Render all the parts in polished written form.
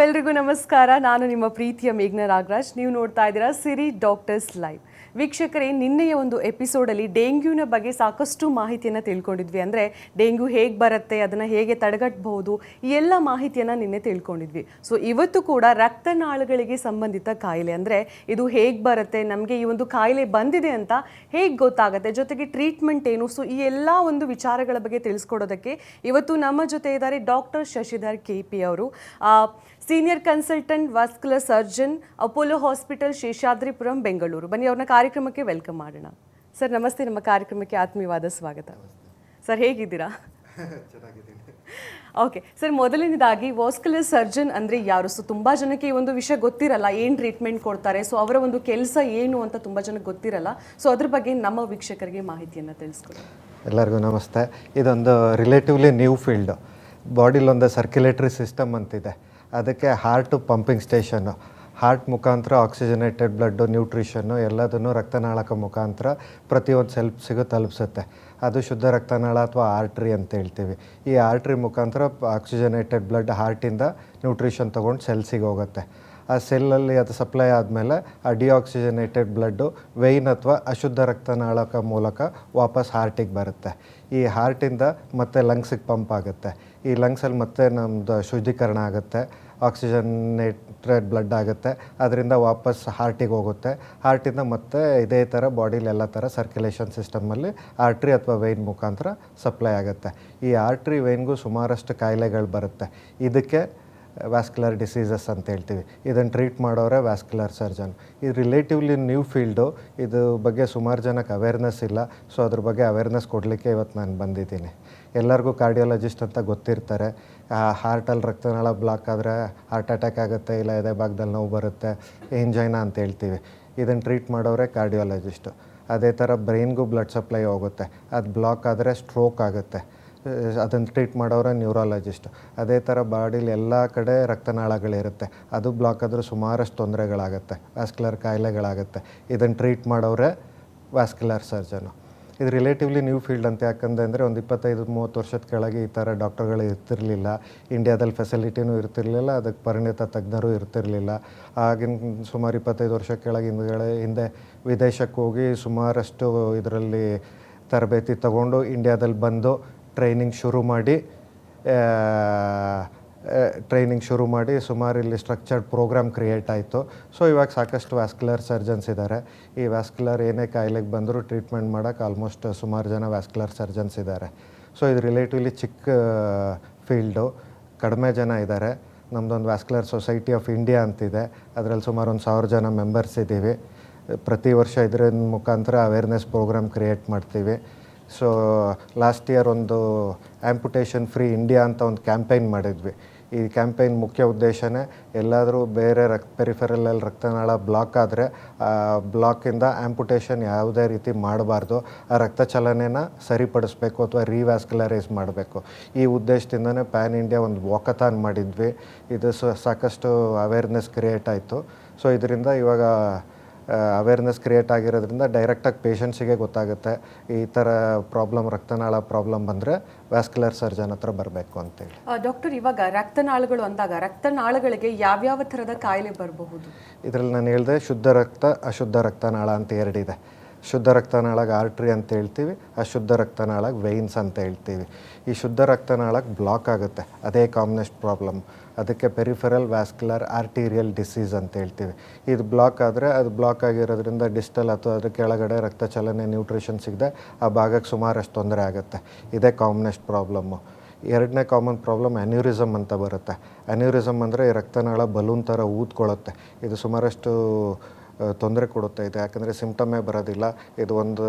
ಎಲ್ರಿಗೂ ನಮಸ್ಕಾರ. ನಾನು ನಿಮ್ಮ ಪ್ರೀತಿಯ ಮೇಘ್ನಾ ನಾಗರಾಜ್. ನೀವು ನೋಡ್ತಾ ಇದ್ದೀರಾ ಸಿರಿ ಡಾಕ್ಟರ್ಸ್ ಲೈವ್. ವೀಕ್ಷಕರೇ, ನಿನ್ನೆಯ ಒಂದು ಎಪಿಸೋಡಲ್ಲಿ ಡೆಂಗ್ಯೂನ ಬಗ್ಗೆ ಸಾಕಷ್ಟು ಮಾಹಿತಿಯನ್ನು ತಿಳ್ಕೊಂಡಿದ್ವಿ. ಅಂದರೆ ಡೆಂಗ್ಯೂ ಹೇಗೆ ಬರುತ್ತೆ, ಅದನ್ನು ಹೇಗೆ ತಡೆಗಟ್ಟಬಹುದು, ಈ ಎಲ್ಲ ಮಾಹಿತಿಯನ್ನು ನಿನ್ನೆ ತಿಳ್ಕೊಂಡಿದ್ವಿ. ಸೊ ಇವತ್ತು ಕೂಡ ರಕ್ತನಾಳಗಳಿಗೆ ಸಂಬಂಧಿತ ಕಾಯಿಲೆ, ಅಂದರೆ ಇದು ಹೇಗೆ ಬರುತ್ತೆ, ನಮಗೆ ಈ ಒಂದು ಕಾಯಿಲೆ ಬಂದಿದೆ ಅಂತ ಹೇಗೆ ಗೊತ್ತಾಗುತ್ತೆ, ಜೊತೆಗೆ ಟ್ರೀಟ್ಮೆಂಟ್ ಏನು, ಸೊ ಈ ಎಲ್ಲ ಒಂದು ವಿಚಾರಗಳ ಬಗ್ಗೆ ತಿಳಿಸ್ಕೊಡೋದಕ್ಕೆ ಇವತ್ತು ನಮ್ಮ ಜೊತೆ ಇದ್ದಾರೆ ಡಾಕ್ಟರ್ ಶಶಿಧರ್ KP ಅವರು, senior consultant vascular surgeon, Apollo hospital, Seshadripuram, Bengaluru. ಬನ್ನಿ ಅವ್ರನ್ನ ಕಾರ್ಯಕ್ರಮಕ್ಕೆ ವೆಲ್ಕಮ್ ಮಾಡೋಣ. ಸರ್ ನಮಸ್ತೆ, ನಮ್ಮ ಕಾರ್ಯಕ್ರಮಕ್ಕೆ ಆತ್ಮೀಯವಾದ ಸ್ವಾಗತ. ಸರ್ ಹೇಗಿದ್ದೀರಾ? ಓಕೆ ಸರ್, ಮೊದಲನೇದಾಗಿ ವಾಸ್ಕ್ಯುಲರ್ ಸರ್ಜನ್ ಅಂದರೆ ಯಾರು? ಸೊ ತುಂಬ ಜನಕ್ಕೆ ಈ ಒಂದು ವಿಷಯ ಗೊತ್ತಿರಲ್ಲ, ಏನು ಟ್ರೀಟ್ಮೆಂಟ್ ಕೊಡ್ತಾರೆ, ಸೊ ಅವರ ಒಂದು ಕೆಲಸ ಏನು ಅಂತ ತುಂಬ ಜನಕ್ಕೆ ಗೊತ್ತಿರಲ್ಲ. ಸೊ ಅದ್ರ ಬಗ್ಗೆ ನಮ್ಮ ವೀಕ್ಷಕರಿಗೆ ಮಾಹಿತಿಯನ್ನು ತಿಳಿಸ್ಕೊಡಿ. ಎಲ್ಲರಿಗೂ ನಮಸ್ತೆ. ಇದೊಂದು ರಿಲೇಟಿವ್ಲಿ ನ್ಯೂ ಫೀಲ್ಡು. ಬಾಡಿಲೊಂದು ಸರ್ಕ್ಯುಲೇಟರಿ ಸಿಸ್ಟಮ್ ಅಂತಿದೆ, ಅದಕ್ಕೆ ಹಾರ್ಟು ಪಂಪಿಂಗ್ ಸ್ಟೇಷನ್ನು, ಹಾರ್ಟ್ ಮುಖಾಂತರ ಆಕ್ಸಿಜನೇಟೆಡ್ ಬ್ಲಡ್ಡು, ನ್ಯೂಟ್ರಿಷನ್ನು ಎಲ್ಲದನ್ನು ರಕ್ತನಾಳಕ ಮುಖಾಂತರ ಪ್ರತಿಯೊಂದು ಸೆಲ್ಫ್ಸಿಗೂ ತಲುಪಿಸುತ್ತೆ. ಅದು ಶುದ್ಧ ರಕ್ತನಾಳ ಅಥವಾ ಆರ್ಟ್ರಿ ಅಂತ ಹೇಳ್ತೀವಿ. ಈ ಆರ್ಟ್ರಿ ಮುಖಾಂತರ ಆಕ್ಸಿಜನೇಟೆಡ್ ಬ್ಲಡ್ ಹಾರ್ಟಿಂದ ನ್ಯೂಟ್ರಿಷನ್ ತೊಗೊಂಡು ಸೆಲ್ಸಿಗೆ ಹೋಗುತ್ತೆ. ಆ ಸೆಲ್ಲಲ್ಲಿ ಅದು ಸಪ್ಲೈ ಆದಮೇಲೆ ಆ ಡಿಆಕ್ಸಿಜನೇಟೆಡ್ ಬ್ಲಡ್ಡು ವೆಯ್ನ್ ಅಥವಾ ಅಶುದ್ಧ ರಕ್ತನಾಳಕ ಮೂಲಕ ವಾಪಸ್ ಹಾರ್ಟಿಗೆ ಬರುತ್ತೆ. ಈ ಹಾರ್ಟಿಂದ ಮತ್ತೆ ಲಂಗ್ಸಿಗೆ ಪಂಪ್ ಆಗುತ್ತೆ. ಈ ಲಂಗ್ಸಲ್ಲಿ ಮತ್ತೆ ನಮ್ಮದು ಶುದ್ಧೀಕರಣ ಆಗುತ್ತೆ, ಆಕ್ಸಿಜನೇಟೆಡ್ ಬ್ಲಡ್ ಆಗುತ್ತೆ, ಅದರಿಂದ ವಾಪಸ್ ಹಾರ್ಟಿಗೆ ಹೋಗುತ್ತೆ. ಹಾರ್ಟಿಂದ ಮತ್ತೆ ಇದೇ ಥರ ಬಾಡಿಲಿ ಎಲ್ಲ ಥರ ಸರ್ಕ್ಯುಲೇಷನ್ ಸಿಸ್ಟಮಲ್ಲಿ ಆರ್ಟ್ರಿ ಅಥವಾ ವೆಯ್ನ್ ಮುಖಾಂತರ ಸಪ್ಲೈ ಆಗುತ್ತೆ. ಈ ಆರ್ಟ್ರಿ ವೆಯ್ನ್ಗೂ ಸುಮಾರಷ್ಟು ಕಾಯಿಲೆಗಳು ಬರುತ್ತೆ. ಇದಕ್ಕೆ ವ್ಯಾಸ್ಕ್ಯುಲರ್ ಡಿಸೀಸಸ್ ಅಂತ ಹೇಳ್ತೀವಿ. ಇದನ್ನು ಟ್ರೀಟ್ ಮಾಡೋರೆ ವ್ಯಾಸ್ಕ್ಯುಲರ್ ಸರ್ಜನ್. ಇದು ರಿಲೇಟಿವ್ಲಿ ನ್ಯೂ ಫೀಲ್ಡು. ಇದು ಬಗ್ಗೆ ಸುಮಾರು ಜನಕ್ಕೆ ಅವೇರ್ನೆಸ್ ಇಲ್ಲ. ಸೊ ಅದ್ರ ಬಗ್ಗೆ ಅವೇರ್ನೆಸ್ ಕೊಡಲಿಕ್ಕೆ ಇವತ್ತು ನಾನು ಬಂದಿದ್ದೀನಿ. ಎಲ್ಲರಿಗೂ ಕಾರ್ಡಿಯಾಲಜಿಸ್ಟ್ ಅಂತ ಗೊತ್ತಿರ್ತಾರೆ. ಹಾರ್ಟಲ್ಲಿ ರಕ್ತನಾಳ ಬ್ಲಾಕ್ ಆದರೆ ಹಾರ್ಟ್ ಅಟ್ಯಾಕ್ ಆಗುತ್ತೆ, ಇಲ್ಲ ಎದೆ ಭಾಗದಲ್ಲಿ ನೋವು ಬರುತ್ತೆ, ಎಂಜೈನಾ ಅಂತ ಹೇಳ್ತೀವಿ. ಇದನ್ನು ಟ್ರೀಟ್ ಮಾಡೋರೆ ಕಾರ್ಡಿಯಾಲಜಿಸ್ಟು. ಅದೇ ಥರ ಬ್ರೈನ್ಗೂ ಬ್ಲಡ್ ಸಪ್ಲೈ ಹೋಗುತ್ತೆ, ಅದು ಬ್ಲಾಕ್ ಆದರೆ ಸ್ಟ್ರೋಕ್ ಆಗುತ್ತೆ, ಅದನ್ನು ಟ್ರೀಟ್ ಮಾಡೋರೆ ನ್ಯೂರಾಲಜಿಸ್ಟ್. ಅದೇ ಥರ ಬಾಡಿಲಿ ಎಲ್ಲ ಕಡೆ ರಕ್ತನಾಳಗಳಿರುತ್ತೆ, ಅದು ಬ್ಲಾಕ್ ಆದರೂ ಸುಮಾರಷ್ಟು ತೊಂದರೆಗಳಾಗುತ್ತೆ, ವ್ಯಾಸ್ಕ್ಯುಲರ್ ಕಾಯಿಲೆಗಳಾಗುತ್ತೆ. ಇದನ್ನು ಟ್ರೀಟ್ ಮಾಡೋರೆ ವ್ಯಾಸ್ಕ್ಯುಲರ್ ಸರ್ಜನು. ಇದು ರಿಲೇಟಿವ್ಲಿ ನ್ಯೂ ಫೀಲ್ಡ್ ಅಂತ. ಯಾಕಂದರೆ ಒಂದು 25-30 ವರ್ಷದ ಕೆಳಗೆ ಈ ಥರ ಡಾಕ್ಟರ್ಗಳು ಇರ್ತಿರಲಿಲ್ಲ. ಇಂಡಿಯಾದಲ್ಲಿ ಫೆಸಿಲಿಟಿನೂ ಇರ್ತಿರಲಿಲ್ಲ, ಅದಕ್ಕೆ ಪರಿಣಿತ ತಜ್ಞರು ಇರ್ತಿರಲಿಲ್ಲ. ಆಗಿನ ಸುಮಾರು 25 ವರ್ಷ ಕೆಳಗೆ ಹಿಂದೆ ವಿದೇಶಕ್ಕೆ ಹೋಗಿ ಸುಮಾರಷ್ಟು ಇದರಲ್ಲಿ ತರಬೇತಿ ತಗೊಂಡು ಇಂಡಿಯಾದಲ್ಲಿ ಬಂದು ಟ್ರೈನಿಂಗ್ ಶುರು ಮಾಡಿ ಸುಮಾರು ಇಲ್ಲಿ ಸ್ಟ್ರಕ್ಚರ್ಡ್ ಪ್ರೋಗ್ರಾಮ್ ಕ್ರಿಯೇಟ್ ಆಯಿತು. ಸೊ ಇವಾಗ ಸಾಕಷ್ಟು ವ್ಯಾಸ್ಕ್ಯುಲರ್ ಸರ್ಜನ್ಸ್ ಇದ್ದಾರೆ. ಈ ವ್ಯಾಸ್ಕ್ಯುಲರ್ ಏನೇ ಕಾಯಿಲೆಗೆ ಬಂದರೂ ಟ್ರೀಟ್ಮೆಂಟ್ ಮಾಡೋಕ್ಕೆ ಆಲ್ಮೋಸ್ಟ್ ಸುಮಾರು ಜನ ವ್ಯಾಸ್ಕ್ಯುಲರ್ ಸರ್ಜನ್ಸ್ ಇದ್ದಾರೆ. ಸೊ ಇದು ರಿಲೇಟಿವ್ಲಿ ಚಿಕ್ಕ ಫೀಲ್ಡು, ಕಡಿಮೆ ಜನ ಇದ್ದಾರೆ. ನಮ್ಮದೊಂದು ವ್ಯಾಸ್ಕ್ಯುಲರ್ ಸೊಸೈಟಿ ಆಫ್ ಇಂಡಿಯಾ ಅಂತಿದೆ, ಅದರಲ್ಲಿ ಸುಮಾರು 1,000 ಜನ ಮೆಂಬರ್ಸ್ ಇದ್ದೀವಿ. ಪ್ರತಿ ವರ್ಷ ಇದರ ಮುಖಾಂತರ ಅವೇರ್ನೆಸ್ ಪ್ರೋಗ್ರಾಮ್ ಕ್ರಿಯೇಟ್ ಮಾಡ್ತೀವಿ. ಸೊ ಲಾಸ್ಟ್ ಇಯರ್ ಒಂದು ಆ್ಯಂಪುಟೇಷನ್ ಫ್ರೀ ಇಂಡಿಯಾ ಅಂತ ಒಂದು ಕ್ಯಾಂಪೈನ್ ಮಾಡಿದ್ವಿ. ಈ ಕ್ಯಾಂಪೈನ್ ಮುಖ್ಯ ಉದ್ದೇಶನೇ ಎಲ್ಲಾದರೂ ಬೇರೆ ಪೆರಿಫೆರಲಲ್ಲಿ ರಕ್ತನಾಳ ಬ್ಲಾಕ್ ಆದರೆ ಆ ಬ್ಲಾಕಿಂದ ಆ್ಯಂಪುಟೇಷನ್ ಯಾವುದೇ ರೀತಿ ಮಾಡಬಾರ್ದು, ಆ ರಕ್ತ ಚಲನೆನ ಸರಿಪಡಿಸ್ಬೇಕು ಅಥವಾ ರೀವ್ಯಾಸ್ಕ್ಯುಲರೈಸ್ ಮಾಡಬೇಕು. ಈ ಉದ್ದೇಶದಿಂದನೇ ಪ್ಯಾನ್ ಇಂಡಿಯಾ ಒಂದು ವಾಕಥಾನ್ ಮಾಡಿದ್ವಿ. ಇದು ಸಾಕಷ್ಟು ಅವೇರ್ನೆಸ್ ಕ್ರಿಯೇಟ್ ಆಯಿತು. ಸೊ ಇದರಿಂದ ಇವಾಗ ಅವೇರ್ನೆಸ್ ಕ್ರಿಯೇಟ್ ಆಗಿರೋದ್ರಿಂದ ಡೈರೆಕ್ಟಾಗಿ ಪೇಷಂಟ್ಸಿಗೆ ಗೊತ್ತಾಗುತ್ತೆ ಈ ಥರ ಪ್ರಾಬ್ಲಮ್, ರಕ್ತನಾಳ ಪ್ರಾಬ್ಲಮ್ ಬಂದರೆ ವ್ಯಾಸ್ಕ್ಯುಲರ್ ಸರ್ಜನ್ ಹತ್ರ ಬರಬೇಕು ಅಂತೇಳಿ. ಡಾಕ್ಟರ್, ಇವಾಗ ರಕ್ತನಾಳಗಳು ಅಂದಾಗ ರಕ್ತನಾಳಗಳಿಗೆ ಯಾವ್ಯಾವ ಥರದ ಕಾಯಿಲೆ ಬರಬಹುದು? ಇದರಲ್ಲಿ ನಾನು ಹೇಳಿದೆ, ಶುದ್ಧ ರಕ್ತ, ಅಶುದ್ಧ ರಕ್ತನಾಳ ಅಂತ ಎರಡಿದೆ. ಶುದ್ಧ ರಕ್ತನಾಳಗೆ ಆರ್ಟ್ರಿ ಅಂತ ಹೇಳ್ತೀವಿ, ಅಶುದ್ಧ ರಕ್ತನಾಳಗೆ ವೆಯ್ನ್ಸ್ ಅಂತ ಹೇಳ್ತೀವಿ. ಈ ಶುದ್ಧ ರಕ್ತನಾಳಗೆ ಬ್ಲಾಕ್ ಆಗುತ್ತೆ, ಅದೇ ಕಾಮನೆಸ್ಟ್ ಪ್ರಾಬ್ಲಮ್. ಅದಕ್ಕೆ ಪೆರಿಫೆರಲ್ ವ್ಯಾಸ್ಕ್ಯುಲರ್ ಆರ್ಟೀರಿಯಲ್ ಡಿಸೀಸ್ ಅಂತ ಹೇಳ್ತೀವಿ. ಇದು ಬ್ಲಾಕ್ ಆದರೆ ಅದು ಬ್ಲಾಕ್ ಆಗಿರೋದ್ರಿಂದ ಡಿಸ್ಟಲ್ ಅಥವಾ ಅದ್ರ ಕೆಳಗಡೆ ರಕ್ತ ಚಲನೆ, ನ್ಯೂಟ್ರಿಷನ್ ಸಿಗದೆ ಆ ಭಾಗಕ್ಕೆ ಸುಮಾರಷ್ಟು ತೊಂದರೆ ಆಗುತ್ತೆ. ಇದೇ ಕಾಮನೆಸ್ಟ್ ಪ್ರಾಬ್ಲಮ್ಮು. ಎರಡನೇ ಕಾಮನ್ ಪ್ರಾಬ್ಲಮ್ ಅನ್ಯೂರಿಸಮ್ ಅಂತ ಬರುತ್ತೆ. ಅನ್ಯೂರಿಸಮ್ ಅಂದರೆ ಈ ರಕ್ತನಾಳ ಬಲೂನ್ ಥರ ಊದ್ಕೊಳ್ಳುತ್ತೆ. ಇದು ಸುಮಾರಷ್ಟು ತೊಂದರೆ ಕೊಡುತ್ತೆ. ಇದು ಯಾಕಂದರೆ ಸಿಂಪ್ಟಮೇ ಬರೋದಿಲ್ಲ, ಇದು ಒಂದು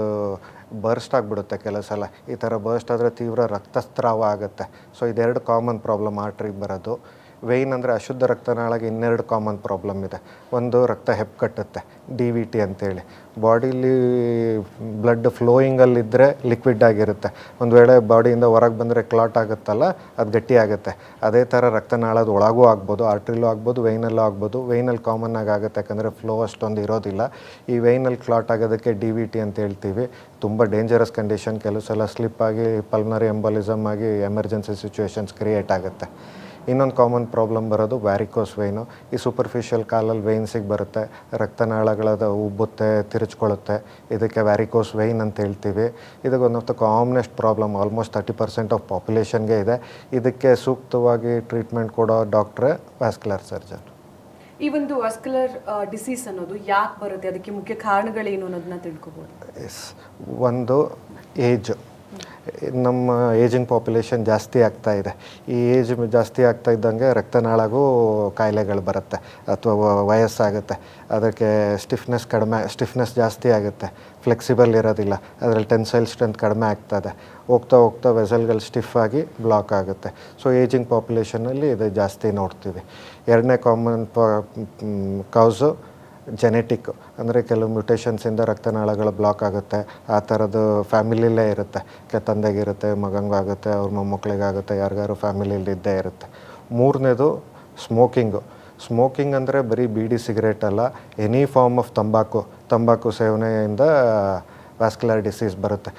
ಬರ್ಸ್ಟ್ ಆಗಿಬಿಡುತ್ತೆ ಕೆಲವು ಸಲ. ಈ ಥರ ಬರ್ಸ್ಟ್ ಆದರೆ ತೀವ್ರ ರಕ್ತಸ್ರಾವ ಆಗುತ್ತೆ. ಸೊ ಇದೆರಡು ಕಾಮನ್ ಪ್ರಾಬ್ಲಮ್ ಆರ್ಟ್ರಿಗೆ ಬರೋದು. ವೆಯ್ನ್ ಅಂದರೆ ಅಶುದ್ಧ ರಕ್ತನಾಳಗೆ ಇನ್ನೆರಡು ಕಾಮನ್ ಪ್ರಾಬ್ಲಮ್ ಇದೆ. ಒಂದು, ರಕ್ತ ಹೆಪ್ಪುಕಟ್ಟುತ್ತೆ, DVT ಅಂತೇಳಿ. ಬಾಡಿಲಿ ಬ್ಲಡ್ ಫ್ಲೋಯಿಂಗಲ್ಲಿದ್ದರೆ ಲಿಕ್ವಿಡ್ ಆಗಿರುತ್ತೆ, ಒಂದು ವೇಳೆ ಬಾಡಿಯಿಂದ ಹೊರಗೆ ಬಂದರೆ ಕ್ಲಾಟ್ ಆಗುತ್ತಲ್ಲ, ಅದು ಗಟ್ಟಿ ಆಗುತ್ತೆ. ಅದೇ ಥರ ರಕ್ತನಾಳದ ಒಳಗೂ ಆಗ್ಬೋದು, ಆರ್ಟ್ರಿಲೂ ಆಗ್ಬೋದು, ವೆಯ್ನಲ್ಲೂ ಆಗ್ಬೋದು. ವೆಯ್ನಲ್ಲಿ ಕಾಮನ್ ಆಗುತ್ತೆ, ಯಾಕಂದರೆ ಫ್ಲೋ ಅಷ್ಟೊಂದು ಇರೋದಿಲ್ಲ. ಈ ವೆಯ್ನಲ್ಲಿ ಕ್ಲಾಟ್ ಆಗೋದಕ್ಕೆ DVT ಅಂತ ಹೇಳ್ತೀವಿ. ತುಂಬ ಡೇಂಜರಸ್ ಕಂಡೀಷನ್. ಕೆಲವು ಸಲ ಸ್ಲಿಪ್ ಆಗಿ ಪಲ್ಮನರಿ ಎಂಬಲಿಸಮ್ ಆಗಿ ಎಮರ್ಜೆನ್ಸಿ ಸಿಚುವೇಶನ್ಸ್ ಕ್ರಿಯೇಟ್ ಆಗುತ್ತೆ. ಇನ್ನೊಂದು ಕಾಮನ್ ಪ್ರಾಬ್ಲಮ್ ಬರೋದು ವ್ಯಾರಿಕೋಸ್ ವೈನು. ಈ ಸೂಪರ್ಫಿಷಿಯಲ್ ಕಾಲಲ್ಲಿ ವೆಯ್ನ್ಸಿಗೆ ಬರುತ್ತೆ, ರಕ್ತನಾಳಗಳದ ಉಬ್ಬುತ್ತೆ, ತಿರುಚ್ಕೊಳ್ಳುತ್ತೆ. ಇದಕ್ಕೆ ವ್ಯಾರಿಕೋಸ್ ವೈನ್ ಅಂತ ಹೇಳ್ತೀವಿ. ಇದಕ್ಕೆ one of the commonest problem almost 30% of ಪಾಪ್ಯುಲೇಷನ್ಗೆ ಇದೆ. ಇದಕ್ಕೆ ಸೂಕ್ತವಾಗಿ ಟ್ರೀಟ್ಮೆಂಟ್ ಕೊಡೋ ಡಾಕ್ಟ್ರೇ ವ್ಯಾಸ್ಕ್ಯುಲರ್ ಸರ್ಜನ್. ಈ ಒಂದು ವಾಸ್ಕ್ಯುಲರ್ ಡಿಸೀಸ್ ಅನ್ನೋದು ಯಾಕೆ ಬರುತ್ತೆ, ಅದಕ್ಕೆ ಮುಖ್ಯ ಕಾರಣಗಳೇನು ಅನ್ನೋದನ್ನ ತಿಳ್ಕೊಬೋದು? ಎಸ್, ಒಂದು ಏಜ್. ನಮ್ಮ ಏಜಿಂಗ್ ಪಾಪ್ಯುಲೇಷನ್ ಜಾಸ್ತಿ ಆಗ್ತಾ ಇದೆ. ಈ ಏಜ್ ಜಾಸ್ತಿ ಆಗ್ತಾ ಇದ್ದಂಗೆ ರಕ್ತನಾಳಗೂ ಕಾಯಿಲೆಗಳು ಬರುತ್ತೆ ಅಥವಾ ವಯಸ್ಸಾಗುತ್ತೆ. ಅದಕ್ಕೆ ಸ್ಟಿಫ್ನೆಸ್ ಜಾಸ್ತಿ ಆಗುತ್ತೆ, ಫ್ಲೆಕ್ಸಿಬಲ್ ಇರೋದಿಲ್ಲ, ಅದರಲ್ಲಿ ಟೆನ್ಸೈಲ್ ಸ್ಟ್ರೆಂತ್ ಕಡಿಮೆ ಆಗ್ತದೆ. ಹೋಗ್ತಾ ಹೋಗ್ತಾ ವೆಸಲ್ಗಳು ಸ್ಟಿಫ್ ಆಗಿ ಬ್ಲಾಕ್ ಆಗುತ್ತೆ. ಸೊ ಏಜಿಂಗ್ ಪಾಪ್ಯುಲೇಷನಲ್ಲಿ ಇದು ಜಾಸ್ತಿ ನೋಡ್ತೀವಿ. ಎರಡನೇ ಕಾಮನ್ ಕಾಸು ಜೆನೆಟಿಕ್, ಅಂದರೆ ಕೆಲವು ಮ್ಯೂಟೇಷನ್ಸಿಂದ ರಕ್ತನಾಳಗಳು ಬ್ಲಾಕ್ ಆಗುತ್ತೆ. ಆ ಥರದ್ದು ಫ್ಯಾಮಿಲಿಲೇ ಇರುತ್ತೆ, ತಂದೆಗಿರುತ್ತೆ, ಮಗಂಗಾಗುತ್ತೆ, ಅವ್ರ ಮೊಮ್ಮಕ್ಕಳಿಗಾಗುತ್ತೆ, ಯಾರಿಗಾರು ಫ್ಯಾಮಿಲಿಲಿ ಇದ್ದೇ ಇರುತ್ತೆ. ಮೂರನೇದು ಸ್ಮೋಕಿಂಗ್ ಅಂದರೆ ಬರೀ ಬೀಡಿ ಸಿಗರೇಟ್ ಅಲ್ಲ, ಎನಿ ಫಾರ್ಮ್ ಆಫ್ ತಂಬಾಕು ಸೇವನೆಯಿಂದ ವ್ಯಾಸ್ಕ್ಯುಲರ್ ಡಿಸೀಸ್ ಬರುತ್ತೆ.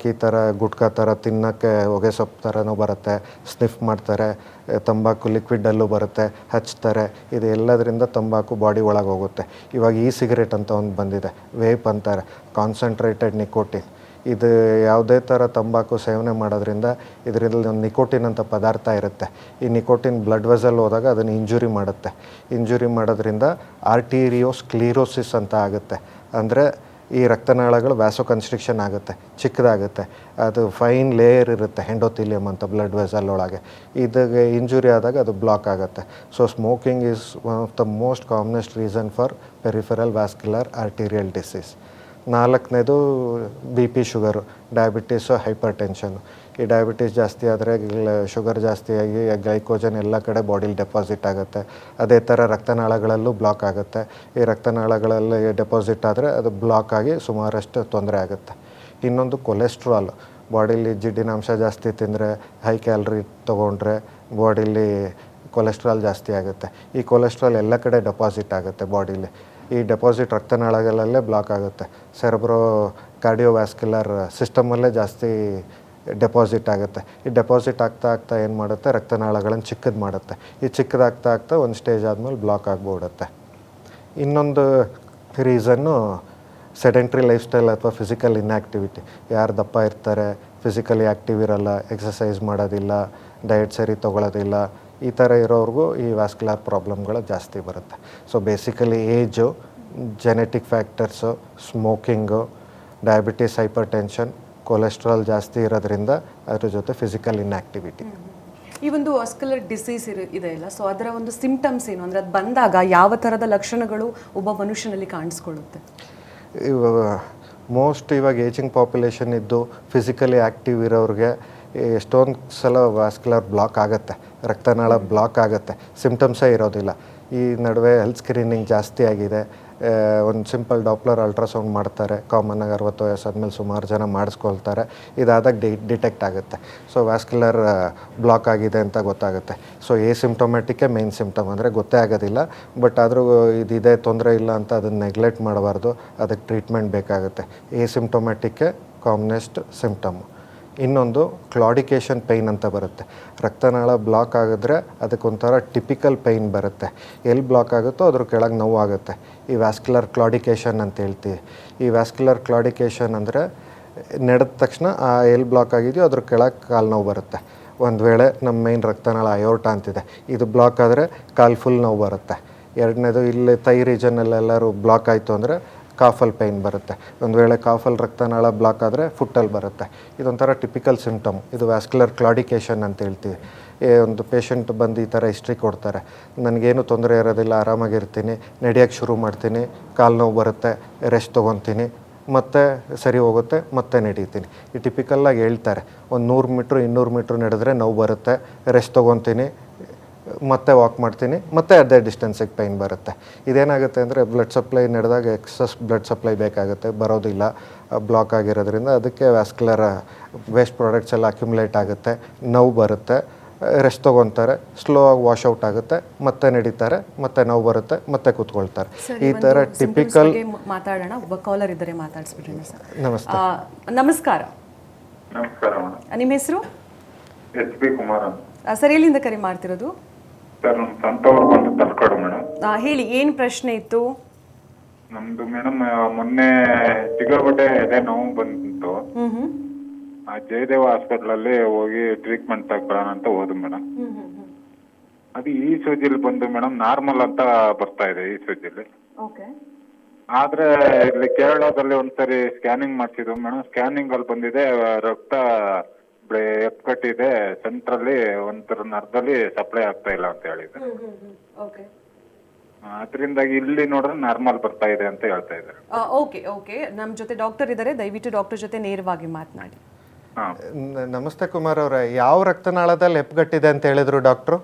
ಈ ಥರ ಗುಟ್ಕಾ ಥರ ತಿನ್ನೋಕ್ಕೆ ಹೊಗೆ ಸೊಪ್ಪು ಥರನೂ ಬರುತ್ತೆ, ಸ್ನಿಫ್ ಮಾಡ್ತಾರೆ, ತಂಬಾಕು ಲಿಕ್ವಿಡಲ್ಲೂ ಬರುತ್ತೆ, ಹಚ್ತಾರೆ. ಇದು ಎಲ್ಲದರಿಂದ ತಂಬಾಕು ಬಾಡಿ ಒಳಗೆ ಹೋಗುತ್ತೆ. ಇವಾಗ ಸಿಗರೇಟ್ ಅಂತ ಒಂದು ಬಂದಿದೆ, ವೇಪ್ ಅಂತಾರೆ, ಕಾನ್ಸಂಟ್ರೇಟೆಡ್ ನಿಕೋಟಿನ್. ಇದು ಯಾವುದೇ ಥರ ತಂಬಾಕು ಸೇವನೆ ಮಾಡೋದ್ರಿಂದ ಇದರಲ್ಲಿ ಒಂದು ನಿಕೋಟಿನ್ ಅಂತ ಪದಾರ್ಥ ಇರುತ್ತೆ. ಈ ನಿಕೋಟಿನ್ ಬ್ಲಡ್ ವೆಸಲ್ ಹೋದಾಗ ಅದನ್ನು ಇಂಜುರಿ ಮಾಡೋದ್ರಿಂದ ಆರ್ಟೀರಿಯೋಸ್ಕ್ಲೀರೋಸಿಸ್ ಅಂತ ಆಗುತ್ತೆ. ಅಂದರೆ ಈ ರಕ್ತನಾಳಗಳು ವ್ಯಾಸೋಕನ್ಸ್ಟ್ರಿಕ್ಷನ್ ಆಗುತ್ತೆ, ಚಿಕ್ಕದಾಗುತ್ತೆ. ಅದು ಫೈನ್ ಲೇಯರ್ ಇರುತ್ತೆ, ಎಂಡೋಥೀಲಿಯಮ್ ಅಂತ ಬ್ಲಡ್ ವೆಸಲ್ ಒಳಗೆ. ಇದಕ್ಕೆ ಇಂಜುರಿ ಆದಾಗ ಅದು ಬ್ಲಾಕ್ ಆಗುತ್ತೆ. So smoking is one of the most commonest reason for peripheral vascular arterial disease. ನಾಲ್ಕನೇದು BP, sugar, diabetes, hypertension. ಈ ಡಯಾಬಿಟೀಸ್ ಜಾಸ್ತಿ ಆದರೆ ಶುಗರ್ ಜಾಸ್ತಿಯಾಗಿ ಗ್ಲೈಕೋಜನ್ ಎಲ್ಲ ಕಡೆ ಬಾಡಿಲಿ ಡೆಪಾಸಿಟ್ ಆಗುತ್ತೆ. ಅದೇ ಥರ ರಕ್ತನಾಳಗಳಲ್ಲೂ ಬ್ಲಾಕ್ ಆಗುತ್ತೆ. ಈ ರಕ್ತನಾಳಗಳಲ್ಲಿ ಡೆಪಾಸಿಟ್ ಆದರೆ ಅದು ಬ್ಲಾಕ್ ಆಗಿ ಸುಮಾರಷ್ಟು ತೊಂದರೆ ಆಗುತ್ತೆ. ಇನ್ನೊಂದು ಕೊಲೆಸ್ಟ್ರಾಲ್. ಬಾಡಿಲಿ ಜಿಡ್ಡಿನಾಂಶ ಜಾಸ್ತಿ ತಿಂದರೆ, ಹೈ ಕ್ಯಾಲರಿ ತೊಗೊಂಡ್ರೆ ಬಾಡಿಲಿ ಕೊಲೆಸ್ಟ್ರಾಲ್ ಜಾಸ್ತಿ ಆಗುತ್ತೆ. ಈ ಕೊಲೆಸ್ಟ್ರಾಲ್ ಎಲ್ಲ ಕಡೆ ಡೆಪಾಸಿಟ್ ಆಗುತ್ತೆ ಬಾಡಿಲಿ. ಈ ಡೆಪಾಸಿಟ್ ರಕ್ತನಾಳಗಳಲ್ಲೇ ಬ್ಲಾಕ್ ಆಗುತ್ತೆ. ಸೆರೆಬ್ರೋ ಕಾರ್ಡಿಯೋವ್ಯಾಸ್ಕ್ಯುಲರ್ ಸಿಸ್ಟಮಲ್ಲೇ ಜಾಸ್ತಿ ಡೆಪಾಸಿಟ್ ಆಗುತ್ತೆ. ಈ ಡೆಪಾಸಿಟ್ ಆಗ್ತಾ ಏನು ಮಾಡುತ್ತೆ, ರಕ್ತನಾಳಗಳನ್ನು ಚಿಕ್ಕದು ಮಾಡುತ್ತೆ. ಈ ಚಿಕ್ಕದಾಗ್ತಾ ಒಂದು ಸ್ಟೇಜ್ ಆದಮೇಲೆ ಬ್ಲಾಕ್ ಆಗಿಬಿಡುತ್ತೆ. ಇನ್ನೊಂದು ರೀಸನ್ನು ಸೆಡೆಂಟ್ರಿ ಲೈಫ್ ಸ್ಟೈಲ್ ಅಥವಾ ಫಿಸಿಕಲ್ ಇನ್ಆ್ಯಕ್ಟಿವಿಟಿ. ಯಾರು ದಪ್ಪ ಇರ್ತಾರೆ, ಫಿಸಿಕಲಿ ಆ್ಯಕ್ಟಿವ್ ಇರೋಲ್ಲ, ಎಕ್ಸಸೈಸ್ ಮಾಡೋದಿಲ್ಲ, ಡಯಟ್ ಸರಿ ತೊಗೊಳ್ಳೋದಿಲ್ಲ, ಈ ಥರ ಇರೋರಿಗೂ ಈ ವ್ಯಾಸ್ಕ್ಯುಲರ್ ಪ್ರಾಬ್ಲಮ್ಗಳು ಜಾಸ್ತಿ ಬರುತ್ತೆ. So basically age, genetic factors, smoking, diabetes, hypertension, cholesterol ಜಾಸ್ತಿ ಇರೋದ್ರಿಂದ ಅದ್ರ ಜೊತೆ ಫಿಸಿಕಲ್ ಇನ್ಆ್ಯಕ್ಟಿವಿಟಿ. ಈ ಒಂದು ವಾಸ್ಕ್ಯುಲರ್ ಡಿಸೀಸ್ ಇದೆ ಇಲ್ಲ, ಸೊ ಅದರ ಒಂದು ಸಿಂಪ್ಟಮ್ಸ್ ಏನು, ಅಂದರೆ ಅದು ಬಂದಾಗ ಯಾವ ಥರದ ಲಕ್ಷಣಗಳು ಒಬ್ಬ ಮನುಷ್ಯನಲ್ಲಿ ಕಾಣಿಸ್ಕೊಳ್ಳುತ್ತೆ? ಇವಾಗ ಏಜಿಂಗ್ ಪಾಪ್ಯುಲೇಷನ್ ಇದ್ದು ಫಿಸಿಕಲಿ ಆ್ಯಕ್ಟಿವ್ ಇರೋರಿಗೆ ಎಷ್ಟೊಂದು ಸಲ ವ್ಯಾಸ್ಕ್ಯುಲರ್ ಬ್ಲಾಕ್ ಆಗುತ್ತೆ, ರಕ್ತನಾಳ ಬ್ಲಾಕ್ ಆಗುತ್ತೆ, ಸಿಂಪ್ಟಮ್ಸೇ ಇರೋದಿಲ್ಲ. ಈ ನಡುವೆ ಹೆಲ್ತ್ ಸ್ಕ್ರೀನಿಂಗ್ ಜಾಸ್ತಿ ಆಗಿದೆ. ಒಂದು ಸಿಂಪಲ್ ಡಾಪ್ಲರ್ ಅಲ್ಟ್ರಾಸೌಂಡ್ ಮಾಡ್ತಾರೆ, ಕಾಮನ್ನಾಗಿ 60 ವಯಸ್ಸಾದ್ಮೇಲೆ ಸುಮಾರು ಜನ ಮಾಡಿಸ್ಕೊಳ್ತಾರೆ. ಇದಾದಾಗ ಡಿಟೆಕ್ಟ್ ಆಗುತ್ತೆ. ಸೊ ವ್ಯಾಸ್ಕ್ಯುಲರ್ ಬ್ಲಾಕ್ ಆಗಿದೆ ಅಂತ ಗೊತ್ತಾಗುತ್ತೆ. ಸೊ ಸಿಂಪ್ಟೊಮ್ಯಾಟಿಕ್ಕೇ ಮೇನ್ ಸಿಂಪ್ಟಮ್, ಅಂದರೆ ಗೊತ್ತೇ ಆಗೋದಿಲ್ಲ. ಬಟ್ ಆದರೂ ಇದಿದೆ, ತೊಂದರೆ ಇಲ್ಲ ಅಂತ ಅದನ್ನು ನೆಗ್ಲೆಕ್ಟ್ ಮಾಡಬಾರ್ದು, ಅದಕ್ಕೆ ಟ್ರೀಟ್ಮೆಂಟ್ ಬೇಕಾಗುತ್ತೆ. ಸಿಂಪ್ಟೊಮ್ಯಾಟಿಕ್ಕೇ ಕಾಮನೆಸ್ಟ್ ಸಿಂಪ್ಟಮು. ಇನ್ನೊಂದು ಕ್ಲಾಡಿಕೇಶನ್ ಪೈನ್ ಅಂತ ಬರುತ್ತೆ. ರಕ್ತನಾಳ ಬ್ಲಾಕ್ ಆಗಿದ್ರೆ ಅದಕ್ಕೊಂಥರ ಟಿಪಿಕಲ್ ಪೈನ್ ಬರುತ್ತೆ. ಎಲ್ಲಿ ಬ್ಲಾಕ್ ಆಗುತ್ತೋ ಅದ್ರ ಕೆಳಗೆ ನೋವು ಆಗುತ್ತೆ. ಈ ವ್ಯಾಸ್ಕ್ಯುಲರ್ ಕ್ಲಾಡಿಕೇಶನ್ ಅಂತ ಹೇಳ್ತೀವಿ. ಈ ವ್ಯಾಸ್ಕ್ಯುಲರ್ ಕ್ಲಾಡಿಕೇಶನ್ ಅಂದರೆ ನಡೆದ ತಕ್ಷಣ ಎಲ್ಲಿ ಬ್ಲಾಕ್ ಆಗಿದೆಯೋ ಅದ್ರ ಕೆಳಗೆ ಕಾಲು ನೋವು ಬರುತ್ತೆ. ಒಂದು ವೇಳೆ ನಮ್ಮ ಮೈನ್ ರಕ್ತನಾಳ ಅಯೋರ್ಟ ಅಂತಿದೆ, ಇದು ಬ್ಲಾಕ್ ಆದರೆ ಕಾಲು ಫುಲ್ ನೋವು ಬರುತ್ತೆ. ಎರಡನೇದು ಇಲ್ಲಿ ಥೈ ರೀಜನಲ್ಲೆಲ್ಲರೂ ಬ್ಲಾಕ್ ಆಯಿತು ಅಂದರೆ ಕಾಫಲ್ಲಿ ಪೈನ್ ಬರುತ್ತೆ. ಒಂದು ವೇಳೆ ಕಾಫಲ್ಲಿ ರಕ್ತನಾಳ ಬ್ಲಾಕ್ ಆದರೆ ಫುಟ್ಟಲ್ಲಿ ಬರುತ್ತೆ. ಇದೊಂಥರ ಟಿಪಿಕಲ್ ಸಿಂಪ್ಟಮ್. ಇದು ವ್ಯಾಸ್ಕ್ಯುಲರ್ ಕ್ಲಾಡಿಕೇಶನ್ ಅಂತ ಹೇಳ್ತೀವಿ. ಒಂದು ಪೇಷಂಟ್ ಬಂದು ಈ ಥರ ಹಿಸ್ಟ್ರಿ ಕೊಡ್ತಾರೆ, ನನಗೇನು ತೊಂದರೆ ಇರೋದಿಲ್ಲ, ಆರಾಮಾಗಿರ್ತೀನಿ, ನಡೆಯೋಕ್ಕೆ ಶುರು ಮಾಡ್ತೀನಿ, ಕಾಲು ನೋವು ಬರುತ್ತೆ, ರೆಸ್ಟ್ ತೊಗೊತೀನಿ, ಮತ್ತೆ ಸರಿ ಹೋಗುತ್ತೆ, ಮತ್ತೆ ನಡೀತೀನಿ. ಈ ಟಿಪಿಕಲ್ಲಾಗಿ ಹೇಳ್ತಾರೆ. ಒಂದು 100 ಮೀಟ್ರ್ 200 ಮೀಟ್ರ್ ನಡೆದ್ರೆ ನೋವು ಬರುತ್ತೆ, ರೆಸ್ಟ್ ತೊಗೊತೀನಿ, ಮತ್ತೆ ವಾಕ್ ಮಾಡ್ತೀನಿ, ಮತ್ತೆ ಅದೇ ಡಿಸ್ಟೆನ್ಸಿಗೆ ಪೈನ್ ಬರುತ್ತೆ. ಇದೇನಾಗುತ್ತೆ ಅಂದರೆ ಬ್ಲಡ್ ಸಪ್ಲೈ ನಡೆದಾಗ ಎಕ್ಸಸ್ ಬ್ಲಡ್ ಸಪ್ಲೈ ಬೇಕಾಗುತ್ತೆ, ಬರೋದಿಲ್ಲ, ಬ್ಲಾಕ್ ಆಗಿರೋದ್ರಿಂದ. ಅದಕ್ಕೆ ವ್ಯಾಸ್ಕ್ಯುಲರ್ ವೇಸ್ಟ್ ಪ್ರಾಡಕ್ಟ್ಸ್ ಎಲ್ಲ ಅಕ್ಯುಮುಲೇಟ್ ಆಗುತ್ತೆ, ನೋವು ಬರುತ್ತೆ, ರೆಸ್ಟ್ ತೊಗೊತಾರೆ, ಸ್ಲೋ ಆಗಿ ವಾಶ್ಔಟ್ ಆಗುತ್ತೆ, ಮತ್ತೆ ನಡೀತಾರೆ, ಮತ್ತೆ ನೋವು ಬರುತ್ತೆ, ಮತ್ತೆ ಕೂತ್ಕೊಳ್ತಾರೆ. ಈ ಥರ ಟಿಪಿಕಲ್. ಮಾತಾಡೋಣ, ಒಬ್ಬ ಕಾಲರ್ ಇದ್ದಾರೆ, ಮಾತಾಡಿಸ್ಬಿಟ್ರಿ ಸರ್. ನಮಸ್ತೆ. ನಮಸ್ಕಾರ. ನಮಸ್ಕಾರ. ನಿಮ್ಮ ಹೆಸರು? HP ಕುಮಾರ್ ಅಂತ. ಸರ್, ಎಲ್ಲಿಂದ ಕರೆ ಮಾಡ್ತಿರೋದು? ಸರ್ ನಮ್ಮ ಸ್ವಂತವ್ರು ಬಂದು ತಲ್ಕೊಡು ಮೇಡಮ್. ಹೇಳಿ ಏನು ಪ್ರಶ್ನೆ ಇತ್ತು? ನಮ್ದು ಮೇಡಮ್ ಮೊನ್ನೆ ಸಿಕ್ಕಾಪಟ್ಟೆ ಎದೆ ನೋವು ಬಂತು. ಹ್ಮ್ ಜಯದೇವ ಹಾಸ್ಪಿಟ್ಲಲ್ಲಿ ಹೋಗಿ ಟ್ರೀಟ್ಮೆಂಟ್ ತಗೊಳ್ಳೋಣ ಅಂತ ಹೋದ್ರು ಮೇಡಮ್. ಅದು ಈ ಸೂಜಿಲಿ ಬಂದು ಮೇಡಮ್ ನಾರ್ಮಲ್ ಅಂತ ಬರ್ತಾ ಇದೆ ಈ ಸೂಜಿಲಿ. ಓಕೆ. ಆದ್ರೆ ಇಲ್ಲಿ ಕೇರಳದಲ್ಲಿ ಒಂದ್ಸರಿ ಸ್ಕ್ಯಾನಿಂಗ್ ಮಾಡ್ಸಿದ್ರು ಮೇಡಮ್. ಸ್ಕ್ಯಾನಿಂಗ್ ಅಲ್ಲಿ ಬಂದಿದೆ ರಕ್ತ ಎಪ್ಕಟ್ಟಿದೆ, ಸೆಂಟ್ರಲ್ಲಿ ಒಂಥರ ನರದಲ್ಲಿ ಸಪ್ಲೈ ಆಗ್ತಾ ಇಲ್ಲ ಅಂತ ಹೇಳಿದ್ರು. ಓಕೆ. ಅದರಿಂದಾಗಿ ಇಲ್ಲಿ ನೋಡಿದ್ರೆ ನಾರ್ಮಲ್ ಬರ್ತಾ ಇದೆ ಅಂತ ಹೇಳ್ತಾ ಇದ್ದಾರೆ. ಓಕೆ ಓಕೆ, ನಮ್ಮ ಜೊತೆ ಡಾಕ್ಟರ್ ಇದ್ದಾರೆ, ದಯವಿಟ್ಟು ಡಾಕ್ಟರ್ ಜೊತೆ ನೇರವಾಗಿ ಮಾತನಾಡಿ. ನಮಸ್ತೆ ಕುಮಾರ್ ಅವರೇ, ಯಾವ ರಕ್ತನಾಳದಲ್ಲಿ ಹೆಪ್ಪುಗಟ್ಟಿದೆ ಅಂತ ಹೇಳಿದ್ರು ಡಾಕ್ಟ್ರು?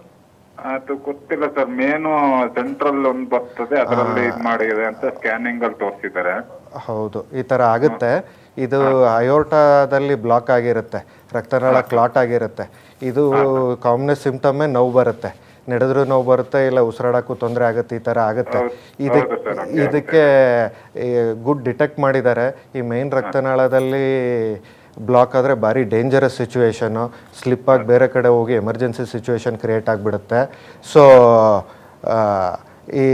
ಅದು ಗೊತ್ತಿಲ್ಲ ಸರ್, ಮೇನು ಸೆಂಟ್ರಲ್ ಒಂದು ಬರ್ತದೆ, ಅದರಲ್ಲಿ ಇದು ಮಾಡಿದೆ ಅಂತ ಸ್ಕ್ಯಾನಿಂಗ್ ಅಲ್ಲಿ ತೋರಿಸಿದ್ದಾರೆ. ಹೌದು, ಈ ಥರ ಆಗುತ್ತೆ. ಇದು ಅಯೋರ್ಟಾದಲ್ಲಿ ಬ್ಲಾಕ್ ಆಗಿರುತ್ತೆ, ರಕ್ತನಾಳ ಕ್ಲಾಟ್ ಆಗಿರುತ್ತೆ. ಇದು ಕಾಮನ್ ಸಿಂಪ್ಟಮೇ ನೋವು ಬರುತ್ತೆ, ನಡೆದ್ರೂ ನೋವು ಬರುತ್ತೆ, ಇಲ್ಲ ಉಸಿರಾಡೋಕ್ಕೂ ತೊಂದರೆ ಆಗುತ್ತೆ, ಈ ಥರ ಆಗುತ್ತೆ. ಇದಕ್ಕೆ ಗುಡ್ ಡಿಟೆಕ್ಟ್ ಮಾಡಿದ್ದಾರೆ. ಈ ಮೇನ್ ರಕ್ತನಾಳದಲ್ಲಿ ಬ್ಲಾಕ್ ಆದರೆ ಭಾರಿ ಡೇಂಜರಸ್ ಸಿಚುವೇಶನು, ಸ್ಲಿಪ್ಪಾಗಿ ಬೇರೆ ಕಡೆ ಹೋಗಿ ಎಮರ್ಜೆನ್ಸಿ ಸಿಚುವೇಶನ್ ಕ್ರಿಯೇಟ್ ಆಗಿಬಿಡುತ್ತೆ. ಸೊ ಈ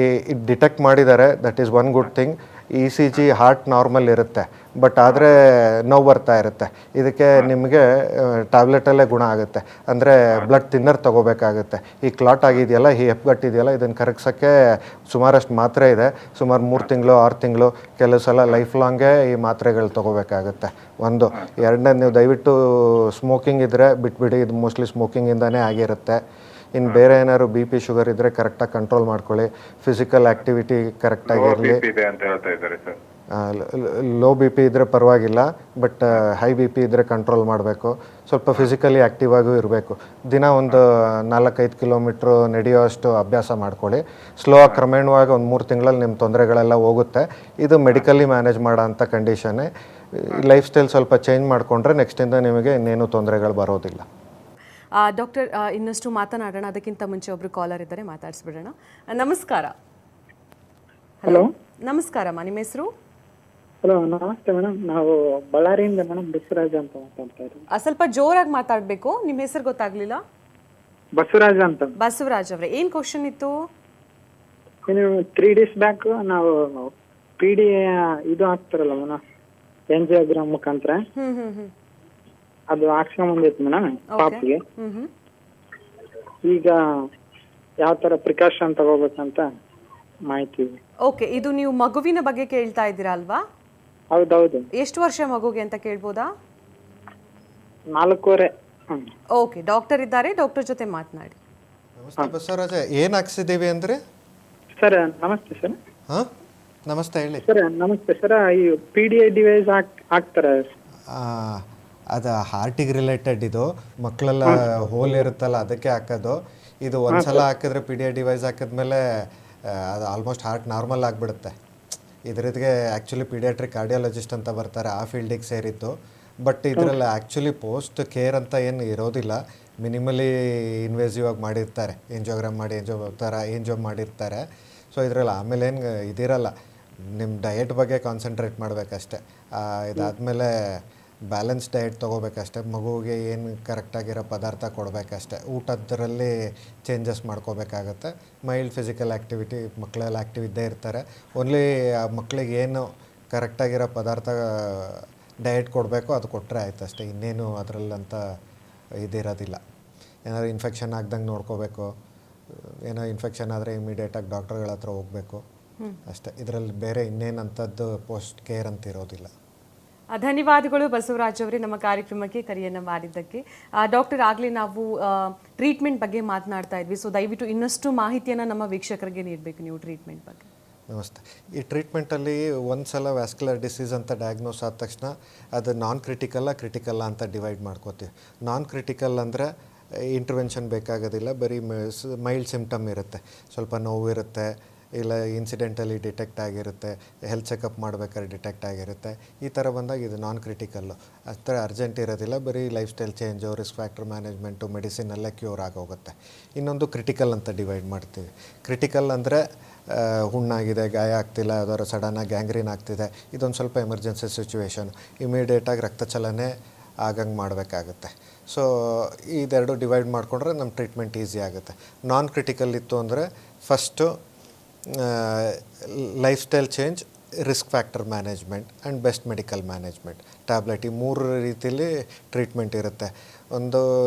ಡಿಟೆಕ್ಟ್ ಮಾಡಿದ್ದಾರೆ, that is one good thing. ECG heart normal ಇರುತ್ತೆ, ಬಟ್ ಆದರೆ ನೋವು ಬರ್ತಾ ಇರುತ್ತೆ. ಇದಕ್ಕೆ ನಿಮಗೆ ಟ್ಯಾಬ್ಲೆಟಲ್ಲೇ ಗುಣ ಆಗುತ್ತೆ, ಅಂದರೆ ಬ್ಲಡ್ ಥಿನ್ನರ್ ತೊಗೋಬೇಕಾಗುತ್ತೆ. ಈ ಕ್ಲಾಟ್ ಆಗಿದೆಯಲ್ಲ, ಈ ಹೆಪ್ಪುಗಟ್ಟಿದೆಯಲ್ಲ, ಇದನ್ನು ಕರಗಿಸೋಕ್ಕೆ ಸುಮಾರಷ್ಟು ಮಾತ್ರೆ ಇದೆ. ಸುಮಾರು 3 ತಿಂಗಳು 6 ತಿಂಗಳು, ಕೆಲವು ಸಲ ಲೈಫ್ ಲಾಂಗೇ ಈ ಮಾತ್ರೆಗಳು ತೊಗೋಬೇಕಾಗುತ್ತೆ. ಒಂದು. ಎರಡನೇ, ನೀವು ದಯವಿಟ್ಟು ಸ್ಮೋಕಿಂಗ್ ಇದ್ದರೆ ಬಿಟ್ಬಿಡಿ, ಇದು ಮೋಸ್ಟ್ಲಿ ಸ್ಮೋಕಿಂಗಿಂದನೇ ಆಗಿರುತ್ತೆ. ಇನ್ನು ಬೇರೆ ಏನಾದ್ರು BP ಶುಗರ್ ಇದ್ದರೆ ಕರೆಕ್ಟಾಗಿ ಕಂಟ್ರೋಲ್ ಮಾಡ್ಕೊಳ್ಳಿ. ಫಿಸಿಕಲ್ ಆ್ಯಕ್ಟಿವಿಟಿ ಕರೆಕ್ಟಾಗಿರಲಿ. ಲೋ BP ಇದ್ದರೆ ಪರವಾಗಿಲ್ಲ, ಬಟ್ ಹೈ BP ಇದ್ದರೆ ಕಂಟ್ರೋಲ್ ಮಾಡಬೇಕು. ಸ್ವಲ್ಪ ಫಿಸಿಕಲಿ ಆ್ಯಕ್ಟಿವ್ ಆಗೂ ಇರಬೇಕು. ದಿನ ಒಂದು 4-5 ಕಿಲೋಮೀಟ್ರು ನಡೆಯೋ ಅಷ್ಟು ಅಭ್ಯಾಸ ಮಾಡ್ಕೊಳ್ಳಿ. ಸ್ಲೋ ಆಗಿ ಕ್ರಮೇಣವಾಗಿ ಒಂದು 3 ತಿಂಗಳಲ್ಲಿ ನಿಮ್ಮ ತೊಂದರೆಗಳೆಲ್ಲ ಹೋಗುತ್ತೆ. ಇದು ಮೆಡಿಕಲಿ ಮ್ಯಾನೇಜ್ ಮಾಡೋ ಅಂಥ ಕಂಡೀಷನ್ನೇ. ಲೈಫ್ ಸ್ಟೈಲ್ ಸ್ವಲ್ಪ ಚೇಂಜ್ ಮಾಡಿಕೊಂಡ್ರೆ ನೆಕ್ಸ್ಟಿಂದ ನಿಮಗೆ ಇನ್ನೇನು ತೊಂದರೆಗಳು ಬರೋದಿಲ್ಲ. ಡಾಕ್ಟರ್, ಇನ್ನಷ್ಟು ಮಾತನಾಡೋಣ, ಅದಕ್ಕಿಂತ ಮುಂಚೆ ಒಬ್ರು ಕಾಲರ್ ಇದ್ದಾರೆ, ಮಾತಾಡಿಸ್ಬಿಡೋಣ. ನಮಸ್ಕಾರ. ಹಲೋ. ನಮಸ್ಕಾರಮ್ಮ, ನಿಮ್ಮ ಹೆಸರು? ಹಲೋ, ನಮಸ್ತೆ ಮೇಡಮ್. ನಾವು ಬಳ್ಳಾರಿಯಿಂದ ಮೇಡಮ್ ಬಸವರಾಜ ಅಂತ ಮಾತಾಡ್ತಾ ಇದ್ದೀವಿ. ಸ್ವಲ್ಪ ಜೋರಾಗಿ ಮಾತಾಡಬೇಕು, ನಿಮ್ಮ ಹೆಸರು ಗೊತ್ತಾಗ್ಲಿಲ್ಲ. ಬಸವರಾಜ ಅಂತ. ಬಸವರಾಜ್ ಅವರೇ, ಏನು ಕ್ವಶನ್ ಇತ್ತು? ಏನು 3 days ಬ್ಯಾಕ್ ನಾವು PD ಇದು ಹಾಕ್ತಾರಲ್ಲ ಮೇಡಮ್, ಎಂಜಿಯೋಗ್ರಾಮ್ ಮುಖಾಂತರ ಅದು ಹಾಕ್ಸ್ಕೊಂಬಂದಿತ್ತು ಮೇಡಮ್ ಪಾಪ್ಗೆ. ಈಗ ಯಾವ ಥರ ಪ್ರಿಕಾಷನ್ ತಗೋಬೇಕಂತ ಮಾಹಿತಿ. ಓಕೆ, ಇದು ನೀವು ಮಗುವಿನ ಬಗ್ಗೆ ಕೇಳ್ತಾ ಇದ್ದೀರಾ ಅಲ್ವಾ? ಹೌದೌದು. ಎಷ್ಟು ವರ್ಷ ಮಗುಗೆ ಅಂತ ಕೇಳ್ಬೋದಾ? 4.5. ಓಕೆ, ಡಾಕ್ಟರ್ ಇದ್ದಾರೆ, ಡಾಕ್ಟರ್ ಜೊತೆ ಮಾತನಾಡಿ. ನಮಸ್ತೆ ಬಸವರಾಜ, ಏನು ಹಾಕ್ಸಿದ್ದೀವಿ ಅಂದರೆ? ಸರ್ ನಮಸ್ತೆ ಸರ್. ಹಾಂ, ನಮಸ್ತೆ, ಹೇಳಿ ಸರ್. ನಮಸ್ತೆ ಸರ್. ಈ PDA ಡಿವೈಸ್ ಹಾಕ್ತಾರೆ? ಅದು ಹಾರ್ಟಿಗೆ ರಿಲೇಟೆಡ್. ಇದು ಮಕ್ಕಳೆಲ್ಲ ಹೋಲ್ ಇರುತ್ತಲ್ಲ, ಅದಕ್ಕೆ ಹಾಕೋದು. ಇದು ಒಂದ್ಸಲ ಹಾಕಿದ್ರೆ PDA ಡಿವೈಸ್ ಹಾಕಿದ್ಮೇಲೆ ಅದು ಆಲ್ಮೋಸ್ಟ್ ಹಾರ್ಟ್ ನಾರ್ಮಲ್ ಆಗಿಬಿಡುತ್ತೆ. ಇದರಿಗೆ ಆ್ಯಕ್ಚುಲಿ ಪೀಡಿಯಾಟ್ರಿಕ್ ಕಾರ್ಡಿಯಾಲಜಿಸ್ಟ್ ಅಂತ ಬರ್ತಾರೆ, ಆ ಫೀಲ್ಡಿಗೆ ಸೇರಿತ್ತು. ಬಟ್ ಇದರಲ್ಲಿ ಆ್ಯಕ್ಚುಲಿ ಪೋಸ್ಟ್ ಕೇರ್ ಅಂತ ಏನು ಇರೋದಿಲ್ಲ, ಮಿನಿಮಲಿ ಇನ್ವೇಸಿವ್ ಆಗಿ ಮಾಡಿರ್ತಾರೆ, ಎಂಜಿಯೋಗ್ರಾಮ್ ಮಾಡಿ ಎಂಜೋ ಮಾಡಿರ್ತಾರೆ. ಸೊ ಇದರಲ್ಲಿ ಆಮೇಲೆ ಏನು ಇದಿರಲ್ಲ, ನಿಮ್ಮ ಡಯಟ್ ಬಗ್ಗೆ ಕಾನ್ಸಂಟ್ರೇಟ್ ಮಾಡಬೇಕಷ್ಟೆ. ಇದಾದಮೇಲೆ ಬ್ಯಾಲೆನ್ಸ್ ಡಯಟ್ ತೊಗೋಬೇಕಷ್ಟೆ, ಮಗುವಿಗೆ ಏನು ಕರೆಕ್ಟಾಗಿರೋ ಪದಾರ್ಥ ಕೊಡಬೇಕಷ್ಟೆ, ಊಟದರಲ್ಲಿ ಚೇಂಜಸ್ ಮಾಡ್ಕೋಬೇಕಾಗತ್ತೆ. ಮೈಲ್ಡ್ ಫಿಸಿಕಲ್ ಆ್ಯಕ್ಟಿವಿಟಿ, ಮಕ್ಕಳೆಲ್ಲ ಆ್ಯಕ್ಟಿವ್ ಇದ್ದೇ ಇರ್ತಾರೆ. ಓನ್ಲಿ ಆ ಮಕ್ಕಳಿಗೆ ಏನು ಕರೆಕ್ಟಾಗಿರೋ ಪದಾರ್ಥ ಡಯಟ್ ಕೊಡಬೇಕು ಅದು ಕೊಟ್ಟರೆ ಆಯ್ತು ಅಷ್ಟೇ, ಇನ್ನೇನು ಅದರಲ್ಲಂತ ಇದಿರೋದಿಲ್ಲ. ಏನಾದ್ರು ಇನ್ಫೆಕ್ಷನ್ ಆಗ್ದಂಗೆ ನೋಡ್ಕೋಬೇಕು, ಏನೋ ಇನ್ಫೆಕ್ಷನ್ ಆದರೆ ಇಮಿಡಿಯೇಟಾಗಿ ಡಾಕ್ಟರ್ಗಳ ಹತ್ರ ಹೋಗಬೇಕು ಅಷ್ಟೇ. ಇದರಲ್ಲಿ ಬೇರೆ ಇನ್ನೇನಂಥದ್ದು ಪೋಸ್ಟ್ ಕೇರ್ ಅಂತ ಇರೋದಿಲ್ಲ. ಧನ್ಯವಾದಗಳು ಬಸವರಾಜ್ ಅವರೇ, ನಮ್ಮ ಕಾರ್ಯಕ್ರಮಕ್ಕೆ ಕರೆಯನ್ನು ಮಾಡಿದ್ದಕ್ಕೆ. ಡಾಕ್ಟರ್, ಆಗಲೇ ನಾವು ಟ್ರೀಟ್ಮೆಂಟ್ ಬಗ್ಗೆ ಮಾತನಾಡ್ತಾ ಇದ್ವಿ, ಸೊ ದಯವಿಟ್ಟು ಇನ್ನಷ್ಟು ಮಾಹಿತಿಯನ್ನು ನಮ್ಮ ವೀಕ್ಷಕರಿಗೆ ನೀಡಬೇಕು ನೀವು ಟ್ರೀಟ್ಮೆಂಟ್ ಬಗ್ಗೆ. ನಮಸ್ತೆ. ಈ ಟ್ರೀಟ್ಮೆಂಟಲ್ಲಿ ಒಂದು ಸಲ ವ್ಯಾಸ್ಕ್ಯುಲರ್ ಡಿಸೀಸ್ ಅಂತ ಡಯಾಗ್ನೋಸ್ ಆದ ತಕ್ಷಣ ಅದು ನಾನ್ ಕ್ರಿಟಿಕಲ್ಲ ಅಂತ ಡಿವೈಡ್ ಮಾಡ್ಕೋತೀವಿ. ನಾನ್ ಕ್ರಿಟಿಕಲ್ ಅಂದರೆ ಇಂಟರ್ವೆನ್ಷನ್ ಬೇಕಾಗೋದಿಲ್ಲ, ಬರೀ ಮೈಲ್ಡ್ ಸಿಮ್ಟಮ್ ಇರುತ್ತೆ, ಸ್ವಲ್ಪ ನೋವು ಇರುತ್ತೆ, ಇಲ್ಲ ಇನ್ಸಿಡೆಂಟಲಿ ಡಿಟೆಕ್ಟ್ ಆಗಿರುತ್ತೆ, ಹೆಲ್ತ್ ಚೆಕಪ್ ಮಾಡ್ಬೇಕಾದ್ರೆ ಡಿಟೆಕ್ಟ್ ಆಗಿರುತ್ತೆ. ಈ ಥರ ಬಂದಾಗ ಇದು ನಾನ್ ಕ್ರಿಟಿಕಲ್ಲು, ಆ ಥರ ಅರ್ಜೆಂಟ್ ಇರೋದಿಲ್ಲ, ಬರೀ lifestyle change, risk factor management, ಮೆಡಿಸಿನಲ್ಲೇ ಕ್ಯೂರ್ ಆಗೋಗುತ್ತೆ. ಇನ್ನೊಂದು ಕ್ರಿಟಿಕಲ್ ಅಂತ ಡಿವೈಡ್ ಮಾಡ್ತೀವಿ. ಕ್ರಿಟಿಕಲ್ ಅಂದರೆ ಹುಣ್ಣಾಗಿದೆ, ಗಾಯ ಆಗ್ತಿಲ್ಲ, ಅದರ ಸಡನ್ನಾಗಿ ಗ್ಯಾಂಗ್ರೀನ್ ಆಗ್ತಿದೆ, ಇದೊಂದು ಸ್ವಲ್ಪ ಎಮರ್ಜೆನ್ಸಿ ಸಿಚುವೇಶನ್, ಇಮಿಡಿಯೇಟಾಗಿ ರಕ್ತ ಚಲನೆ ಆಗಂಗೆ ಮಾಡಬೇಕಾಗುತ್ತೆ. ಸೊ ಇದೆರಡು ಡಿವೈಡ್ ಮಾಡಿಕೊಂಡ್ರೆ ನಮ್ಮ ಟ್ರೀಟ್ಮೆಂಟ್ ಈಸಿ ಆಗುತ್ತೆ. ನಾನ್ ಕ್ರಿಟಿಕಲ್ ಇತ್ತು ಅಂದರೆ first life style change, risk factor management and best medical management tablet, ಈ ಮೂರು ರೀತಿಯಲ್ಲಿ ಟ್ರೀಟ್ಮೆಂಟ್ ಇರುತ್ತೆ. ಒಂದು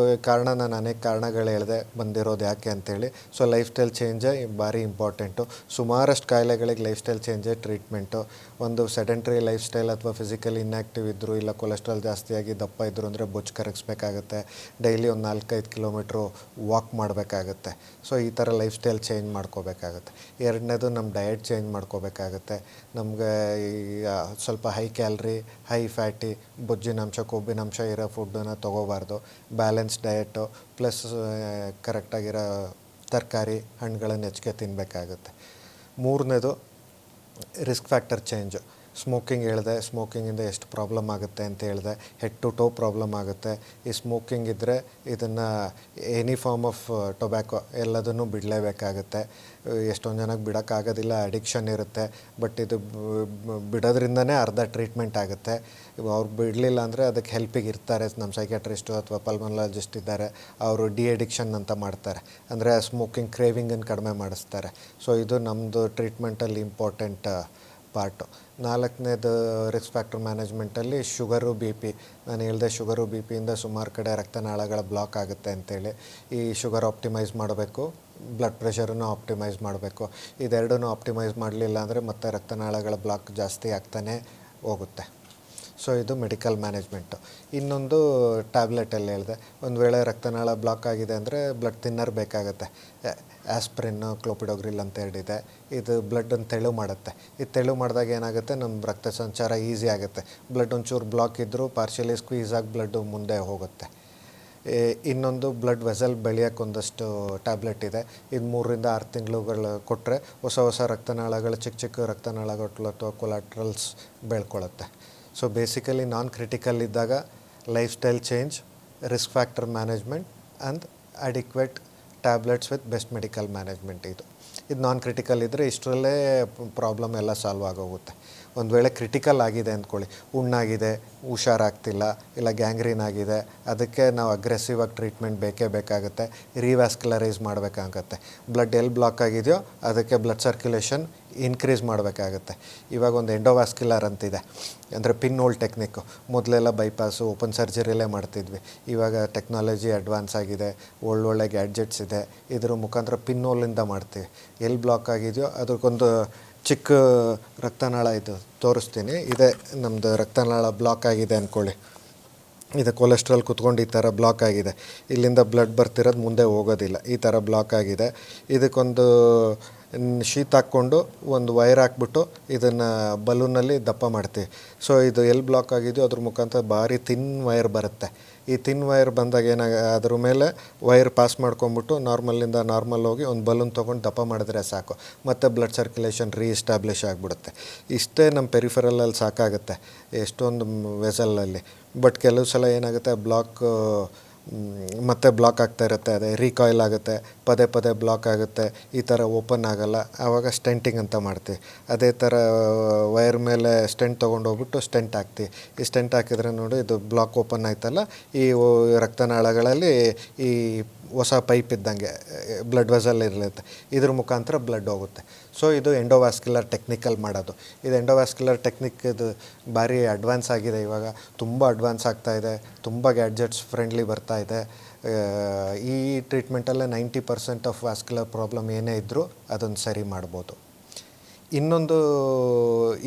ಕಾರಣ ನಾನು ಅನೇಕ ಕಾರಣಗಳು ಹೇಳಿದೆ ಬಂದಿರೋದು ಯಾಕೆ ಅಂತೇಳಿ. ಸೊ ಲೈಫ್ ಸ್ಟೈಲ್ ಚೇಂಜೇ ಭಾರಿ ಇಂಪಾರ್ಟೆಂಟು. ಸುಮಾರಷ್ಟು ಕಾಯಿಲೆಗಳಿಗೆ ಲೈಫ್ ಸ್ಟೈಲ್ ಚೇಂಜೇ ಟ್ರೀಟ್ಮೆಂಟು. ಒಂದು ಸೆಡೆಂಟ್ರಿ ಲೈಫ್ ಸ್ಟೈಲ್ ಅಥವಾ ಫಿಸಿಕಲಿ ಇನ್ಯಾಕ್ಟಿವ್ ಇದ್ದರು, ಇಲ್ಲ ಕೊಲೆಸ್ಟ್ರಾಲ್ ಜಾಸ್ತಿಯಾಗಿ ದಪ್ಪ ಇದ್ದರು ಅಂದರೆ ಬೊಜ್ಜು ಕರಗಿಸ್ಬೇಕಾಗತ್ತೆ. ಡೈಲಿ ಒಂದು 4-5 ಕಿಲೋಮೀಟ್ರು ವಾಕ್ ಮಾಡಬೇಕಾಗತ್ತೆ. ಸೊ ಈ ಥರ ಲೈಫ್ ಸ್ಟೈಲ್ ಚೇಂಜ್ ಮಾಡ್ಕೋಬೇಕಾಗತ್ತೆ. ಎರಡನೇದು ನಮ್ಮ ಡಯಟ್ ಚೇಂಜ್ ಮಾಡ್ಕೋಬೇಕಾಗತ್ತೆ. ನಮಗೆ ಈಗ ಸ್ವಲ್ಪ ಹೈ ಕ್ಯಾಲ್ರಿ, ಹೈ ಫ್ಯಾಟಿ, ಬೊಜ್ಜಿನಾಂಶ, ಕೊಬ್ಬಿನಾಂಶ ಇರೋ ಫುಡ್ಡನ್ನು ತೊಗೋಬಾರ್ದು. ಬ್ಯಾಲೆನ್ಸ್ ಡಯಟು ಪ್ಲಸ್ ಕರೆಕ್ಟಾಗಿರೋ ತರಕಾರಿ, ಹಣ್ಣುಗಳನ್ನು ಹೆಚ್ಚಿಗೆ ತಿನ್ನಬೇಕಾಗುತ್ತೆ. ಮೂರನೇದು ರಿಸ್ಕ್ ಫ್ಯಾಕ್ಟರ್ ಚೇಂಜು. ಸ್ಮೋಕಿಂಗ್ ಹೇಳಿದೆ, ಸ್ಮೋಕಿಂಗಿಂದ ಎಷ್ಟು ಪ್ರಾಬ್ಲಮ್ ಆಗುತ್ತೆ ಅಂತ ಹೇಳಿದೆ. ಹೆಡ್ ಟು ಟೋ ಪ್ರಾಬ್ಲಮ್ ಆಗುತ್ತೆ. ಈ ಸ್ಮೋಕಿಂಗ್ ಇದ್ದರೆ ಇದನ್ನು ಎನಿ ಫಾರ್ಮ್ ಆಫ್ ಟೊಬ್ಯಾಕೊ ಎಲ್ಲದನ್ನು ಬಿಡಲೇಬೇಕಾಗುತ್ತೆ. ಎಷ್ಟೊಂದು ಜನಕ್ಕೆ ಬಿಡೋಕ್ಕಾಗೋದಿಲ್ಲ, ಅಡಿಕ್ಷನ್ ಇರುತ್ತೆ. ಬಟ್ ಇದು ಬಿಡೋದ್ರಿಂದನೇ ಅರ್ಧ ಟ್ರೀಟ್ಮೆಂಟ್ ಆಗುತ್ತೆ. ಅವ್ರು ಬಿಡಲಿಲ್ಲ ಅಂದರೆ ಅದಕ್ಕೆ ಹೆಲ್ಪಿಗೆ ಇರ್ತಾರೆ. ನಮ್ಮ ಸೈಕ್ಯಾಟ್ರಿಸ್ಟು ಅಥವಾ ಪಲ್ಮನಾಲಜಿಸ್ಟ್ ಇದ್ದಾರೆ, ಅವರು ಡಿ ಅಡಿಕ್ಷನ್ ಅಂತ ಮಾಡ್ತಾರೆ. ಅಂದರೆ ಸ್ಮೋಕಿಂಗ್ ಕ್ರೇವಿಂಗನ್ನು ಕಡಿಮೆ ಮಾಡಿಸ್ತಾರೆ. ಸೊ ಇದು ನಮ್ಮದು ಟ್ರೀಟ್ಮೆಂಟಲ್ಲಿ ಇಂಪಾರ್ಟೆಂಟ್ ಪಾರ್ಟು. ನಾಲ್ಕನೇದು ರಿಸ್ಕ್ ಫ್ಯಾಕ್ಟರ್ ಮ್ಯಾನೇಜ್ಮೆಂಟಲ್ಲಿ ಶುಗರು, ಬಿ ಪಿ. ನಾನು ಹೇಳಿದೆ ಶುಗರು, ಬಿ ಪಿಯಿಂದ ಸುಮಾರು ಕಡೆ ರಕ್ತನಾಳಗಳ ಬ್ಲಾಕ್ ಆಗುತ್ತೆ ಅಂತೇಳಿ. ಈ ಶುಗರ್ ಆಪ್ಟಿಮೈಸ್ ಮಾಡಬೇಕು, ಬ್ಲಡ್ ಪ್ರೆಷರನ್ನು ಆಪ್ಟಿಮೈಸ್ ಮಾಡಬೇಕು. ಇದೆರಡೂ ಆಪ್ಟಿಮೈಸ್ ಮಾಡಲಿಲ್ಲ ಅಂದರೆ ಮತ್ತೆ ರಕ್ತನಾಳಗಳ ಬ್ಲಾಕ್ ಜಾಸ್ತಿ ಆಗ್ತಾನೆ ಹೋಗುತ್ತೆ. ಸೊ ಇದು ಮೆಡಿಕಲ್ ಮ್ಯಾನೇಜ್ಮೆಂಟು. ಇನ್ನೊಂದು ಟ್ಯಾಬ್ಲೆಟಲ್ಲಿ ಹೇಳಿದೆ, ಒಂದು ವೇಳೆ ರಕ್ತನಾಳ ಬ್ಲಾಕ್ ಆಗಿದೆ ಅಂದರೆ ಬ್ಲಡ್ ಥಿನ್ನರ್ ಬೇಕಾಗುತ್ತೆ. ಆಸ್ಪ್ರಿನ್ನು, ಕ್ಲೋಪಿಡೋಗ್ರಿಲ್ ಅಂತ ಹೇಳಿದೆ. ಇದು ಬ್ಲಡ್ಡನ್ನು ತೆಳು ಮಾಡುತ್ತೆ. ಇದು ತೆಳು ಮಾಡಿದಾಗ ಏನಾಗುತ್ತೆ, ನಮ್ಮ ರಕ್ತ ಸಂಚಾರ ಈಸಿ ಆಗುತ್ತೆ. ಬ್ಲಡ್ ಒಂಚೂರು ಬ್ಲಾಕ್ ಇದ್ದರೂ ಪಾರ್ಷಿಯಲಿ ಸ್ಕ್ವೀಸ್ ಆಗಿ ಬ್ಲಡ್ಡು ಮುಂದೆ ಹೋಗುತ್ತೆ. ಇನ್ನೊಂದು ಬ್ಲಡ್ ವೆಸಲ್ ಬೆಳೆಯೋಕ್ಕೆ ಒಂದಷ್ಟು ಟ್ಯಾಬ್ಲೆಟ್ ಇದೆ. ಇದು 3-6 ತಿಂಗಳುಗಳು ಕೊಟ್ಟರೆ ಹೊಸ ರಕ್ತನಾಳಗಳು, ಚಿಕ್ಕ ರಕ್ತನಾಳಗಳು ಅಥವಾ ಕೊಲಾಟ್ರಲ್ಸ್ ಬೆಳ್ಕೊಳ್ಳುತ್ತೆ. ಸೊ ಬೇಸಿಕಲಿ ನಾನ್ ಕ್ರಿಟಿಕಲ್ ಇದ್ದಾಗ life style change, risk factor management and adequate tablets with best medical management. ಇದು ನಾನ್ ಕ್ರಿಟಿಕಲ್ ಇದ್ದರೆ ಇಷ್ಟರಲ್ಲೇ ಪ್ರಾಬ್ಲಮ್ ಎಲ್ಲ ಸಾಲ್ವ್ ಆಗೋಗುತ್ತೆ. ಒಂದು ವೇಳೆ ಕ್ರಿಟಿಕಲ್ ಆಗಿದೆ ಅಂದ್ಕೊಳ್ಳಿ, ಹುಣ್ಣಾಗಿದೆ, ಹುಷಾರಾಗ್ತಿಲ್ಲ, ಇಲ್ಲ ಗ್ಯಾಂಗ್ರೀನ್ ಆಗಿದೆ, ಅದಕ್ಕೆ ನಾವು ಅಗ್ರೆಸಿವ್ ಆಗಿ ಟ್ರೀಟ್ಮೆಂಟ್ ಬೇಕೇ ಬೇಕಾಗುತ್ತೆ. ರಿವ್ಯಾಸ್ಕ್ಯುಲರೈಸ್ ಮಾಡಬೇಕಾಗತ್ತೆ. ಬ್ಲಡ್ ಎಲ್ಲಿ ಬ್ಲಾಕ್ ಆಗಿದೆಯೋ ಅದಕ್ಕೆ ಬ್ಲಡ್ ಸರ್ಕ್ಯುಲೇಷನ್ ಇನ್ಕ್ರೀಸ್ ಮಾಡಬೇಕಾಗತ್ತೆ. ಇವಾಗ ಒಂದು ಎಂಡೋವ್ಯಾಸ್ಕ್ಯುಲರ್ ಅಂತಿದೆ, ಅಂದರೆ ಪಿನ್ ಹೋಲ್ ಟೆಕ್ನಿಕ್ಕು. ಮೊದಲೆಲ್ಲ ಬೈಪಾಸು, ಓಪನ್ ಸರ್ಜರಿಯಲ್ಲೇ ಮಾಡ್ತಿದ್ವಿ. ಇವಾಗ ಟೆಕ್ನಾಲಜಿ ಅಡ್ವಾನ್ಸ್ ಆಗಿದೆ, ಒಳ್ಳೊಳ್ಳೆ ಗ್ಯಾಡ್ಜೆಟ್ಸ್ ಇದೆ. ಇದ್ರ ಮುಖಾಂತರ ಪಿನ್ ಹೋಲಿಂದ ಮಾಡ್ತೀವಿ. ಎಲ್ಲಿ ಬ್ಲಾಕ್ ಆಗಿದೆಯೋ ಅದಕ್ಕೊಂದು ಚಿಕ್ಕ ರಕ್ತನಾಳ ಇದು ತೋರಿಸ್ತೀನಿ. ಇದೇ ನಮ್ಮದು ರಕ್ತನಾಳ ಬ್ಲಾಕ್ ಆಗಿದೆ ಅಂದ್ಕೊಳ್ಳಿ. ಇದು ಕೊಲೆಸ್ಟ್ರಾಲ್ ಕುತ್ಕೊಂಡು ಈ ಥರ ಬ್ಲಾಕ್ ಆಗಿದೆ. ಇಲ್ಲಿಂದ ಬ್ಲಡ್ ಬರ್ತಿರೋದು ಮುಂದೆ ಹೋಗೋದಿಲ್ಲ, ಈ ಥರ ಬ್ಲಾಕ್ ಆಗಿದೆ. ಇದಕ್ಕೊಂದು ಶೀಟ್ ಹಾಕ್ಕೊಂಡು ಒಂದು ವೈರ್ ಹಾಕ್ಬಿಟ್ಟು ಇದನ್ನು ಬಲೂನಲ್ಲಿ ದಪ್ಪ ಮಾಡ್ತೀವಿ. ಸೊ ಇದು ಎಲ್ಲಿ ಬ್ಲಾಕ್ ಆಗಿದೆಯೋ ಅದ್ರ ಮುಖಾಂತರ ಭಾರಿ ಥಿನ್ ವೈರ್ ಬರುತ್ತೆ. ಈ ಥಿನ್ ವೈರ್ ಬಂದಾಗ ಅದ್ರ ಮೇಲೆ ವೈರ್ ಪಾಸ್ ಮಾಡ್ಕೊಂಬಿಟ್ಟು ನಾರ್ಮಲ್ಲಿಂದ ನಾರ್ಮಲ್ ಹೋಗಿ ಒಂದು ಬಲೂನ್ ತೊಗೊಂಡು ದಪ್ಪ ಮಾಡಿದ್ರೆ ಸಾಕು, ಮತ್ತು ಬ್ಲಡ್ ಸರ್ಕ್ಯುಲೇಷನ್ ರೀಎಸ್ಟಾಬ್ಲಿಷ್ ಆಗಿಬಿಡುತ್ತೆ. ಇಷ್ಟೇ ನಮ್ಮ ಪೆರಿಫೆರಲಲ್ಲಿ ಸಾಕಾಗುತ್ತೆ ಎಷ್ಟೊಂದು ವೆಸಲಲ್ಲಿ. ಬಟ್ ಕೆಲವು ಸಲ ಏನಾಗುತ್ತೆ, ಮತ್ತೆ ಬ್ಲಾಕ್ ಆಗ್ತಾ ಇರುತ್ತೆ, ಅದೇ ರೀಕಾಯಿಲ್ ಆಗುತ್ತೆ, ಪದೇ ಬ್ಲಾಕ್ ಆಗುತ್ತೆ, ಈ ಥರ ಓಪನ್ ಆಗೋಲ್ಲ. ಆವಾಗ ಸ್ಟೆಂಟಿಂಗ್ ಅಂತ ಮಾಡ್ತೀವಿ. ಅದೇ ಥರ ವೈರ್ ಮೇಲೆ ಸ್ಟೆಂಟ್ ತೊಗೊಂಡೋಗ್ಬಿಟ್ಟು ಸ್ಟೆಂಟ್ ಹಾಕ್ತೀವಿ. ಈ ಸ್ಟೆಂಟ್ ಹಾಕಿದ್ರೆ ನೋಡಿ ಇದು ಬ್ಲಾಕ್ ಓಪನ್ ಆಯ್ತಲ್ಲ, ಈ ರಕ್ತನಾಳಗಳಲ್ಲಿ ಈ ಹೊಸ ಪೈಪ್ ಇದ್ದಂಗೆ ಬ್ಲಡ್ ವೆಸಲ್ ಇರಲಿರುತ್ತೆ, ಇದ್ರ ಮುಖಾಂತರ ಬ್ಲಡ್ ಹೋಗುತ್ತೆ. ಸೊ ಇದು ಎಂಡೋವ್ಯಾಸ್ಕ್ಯುಲರ್ ಟೆಕ್ನಿಕಲ್ಲಿ ಮಾಡೋದು. ಇದು ಎಂಡೋವ್ಯಾಸ್ಕ್ಯುಲರ್ ಟೆಕ್ನಿಕ್ ಇದು ಭಾರಿ ಅಡ್ವಾನ್ಸ್ ಆಗಿದೆ. ಇವಾಗ ತುಂಬ ಅಡ್ವಾನ್ಸ್ ಆಗ್ತಾಯಿದೆ, ತುಂಬ ಗ್ಯಾಡ್ಜೆಟ್ಸ್ ಫ್ರೆಂಡ್ಲಿ ಬರ್ತಾಯಿದೆ. ಈ ಟ್ರೀಟ್ಮೆಂಟಲ್ಲೇ 90% ಆಫ್ ವ್ಯಾಸ್ಕ್ಯುಲರ್ ಪ್ರಾಬ್ಲಮ್ ಏನೇ ಇದ್ದರೂ ಅದನ್ನು ಸರಿ ಮಾಡ್ಬೋದು. ಇನ್ನೊಂದು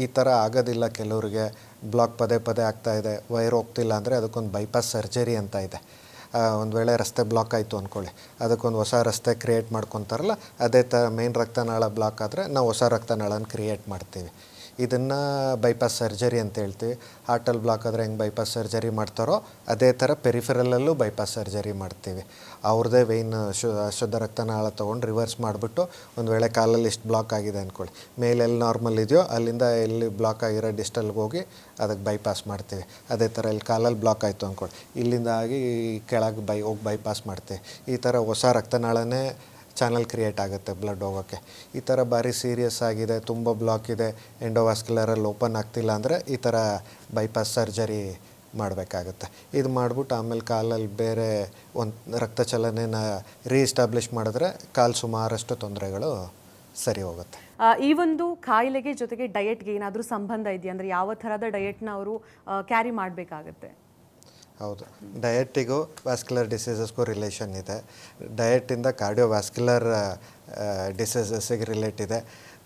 ಈ ಥರ ಆಗೋದಿಲ್ಲ ಕೆಲವರಿಗೆ, ಬ್ಲಾಕ್ ಪದೇ ಆಗ್ತಾಯಿದೆ, ವೈರ್ ಹೋಗ್ತಿಲ್ಲ ಅಂದರೆ ಅದಕ್ಕೊಂದು ಬೈಪಾಸ್ ಸರ್ಜರಿ ಅಂತ ಇದೆ. ಒಂದು ವೇಳೆ ರಸ್ತೆ ಬ್ಲಾಕ್ ಆಯಿತು ಅಂದ್ಕೊಳ್ಳಿ, ಅದಕ್ಕೊಂದು ಹೊಸ ರಸ್ತೆ ಕ್ರಿಯೇಟ್ ಮಾಡ್ಕೊತಾರಲ್ಲ, ಅದೇ ಥರ ಮೇನ್ ರಕ್ತನಾಳ ಬ್ಲಾಕ್ ಆದರೆ ನಾವು ಹೊಸ ರಕ್ತನಾಳನ ಕ್ರಿಯೇಟ್ ಮಾಡ್ತೀವಿ. ಇದನ್ನು ಬೈಪಾಸ್ ಸರ್ಜರಿ ಅಂತ ಹೇಳ್ತೀವಿ. ಹಾರ್ಟಲ್ಲಿ ಬ್ಲಾಕ್ ಆದರೆ ಹೆಂಗೆ ಬೈಪಾಸ್ ಸರ್ಜರಿ ಮಾಡ್ತಾರೋ ಅದೇ ಥರ ಪೆರಿಫೆರಲಲ್ಲೂ ಬೈಪಾಸ್ ಸರ್ಜರಿ ಮಾಡ್ತೀವಿ. ಅವ್ರದ್ದೇ ವೆಯ್ನ್ ಶುದ್ಧ ರಕ್ತನಾಳ ತೊಗೊಂಡು ರಿವರ್ಸ್ ಮಾಡಿಬಿಟ್ಟು, ಒಂದು ವೇಳೆ ಕಾಲಲ್ಲಿ ಎಷ್ಟು ಬ್ಲಾಕ್ ಆಗಿದೆ ಅಂದ್ಕೊಳ್ಳಿ, ಮೇಲೆ ಎಲ್ಲಿ ನಾರ್ಮಲ್ ಇದೆಯೋ ಅಲ್ಲಿಂದ ಎಲ್ಲಿ ಬ್ಲಾಕ್ ಆಗಿರೋ ಡಿಸ್ಟಲ್ಗೆ ಹೋಗಿ ಅದಕ್ಕೆ ಬೈಪಾಸ್ ಮಾಡ್ತೀವಿ. ಅದೇ ಥರ ಇಲ್ಲಿ ಕಾಲಲ್ಲಿ ಬ್ಲಾಕ್ ಆಯಿತು ಅಂದ್ಕೊಳ್ಳಿ, ಇಲ್ಲಿಂದ ಆಗಿ ಕೆಳಗೆ ಹೋಗಿ ಬೈಪಾಸ್ ಮಾಡ್ತೀವಿ. ಈ ಥರ ಹೊಸ ರಕ್ತನಾಳನೇ ಚಾನಲ್ ಕ್ರಿಯೇಟ್ ಆಗುತ್ತೆ ಬ್ಲಡ್ ಹೋಗೋಕ್ಕೆ. ಈ ಥರ ಭಾರಿ ಸೀರಿಯಸ್ ಆಗಿದೆ, ತುಂಬ ಬ್ಲಾಕ್ ಇದೆ, ಎಂಡೋವ್ಯಾಸ್ಕ್ಯುಲರಲ್ಲಿ ಓಪನ್ ಆಗ್ತಿಲ್ಲ ಅಂದರೆ ಈ ಥರ ಬೈಪಾಸ್ ಸರ್ಜರಿ ಮಾಡಬೇಕಾಗುತ್ತೆ. ಇದು ಮಾಡಿಬಿಟ್ಟು ಆಮೇಲೆ ಕಾಲಲ್ಲಿ ಬೇರೆ ಒಂದು ರಕ್ತ ಚಲನೆನ ರೀಎಸ್ಟಾಬ್ಲಿಷ್ ಮಾಡಿದ್ರೆ ಕಾಲು ಸುಮಾರಷ್ಟು ತೊಂದರೆಗಳು ಸರಿ ಹೋಗುತ್ತೆ. ಈ ಒಂದು ಕಾಯಿಲೆಗೆ ಜೊತೆಗೆ ಡಯಟ್ಗೆ ಏನಾದರೂ ಸಂಬಂಧ ಇದೆಯಾ? ಅಂದರೆ ಯಾವ ಥರದ ಡಯಟ್ನ ಅವರು ಕ್ಯಾರಿ ಮಾಡಬೇಕಾಗತ್ತೆ? ಹೌದು, ಡಯಟಿಗೂ ವ್ಯಾಸ್ಕ್ಯುಲರ್ ಡಿಸೀಸಸ್ಗೂ ರಿಲೇಷನ್ ಇದೆ. ಡಯಟಿಂದ ಕಾರ್ಡಿಯೋವ್ಯಾಸ್ಕ್ಯುಲರ್ ಡಿಸೀಸಸ್ಸಿಗೆ ರಿಲೇಟ್ ಇದೆ.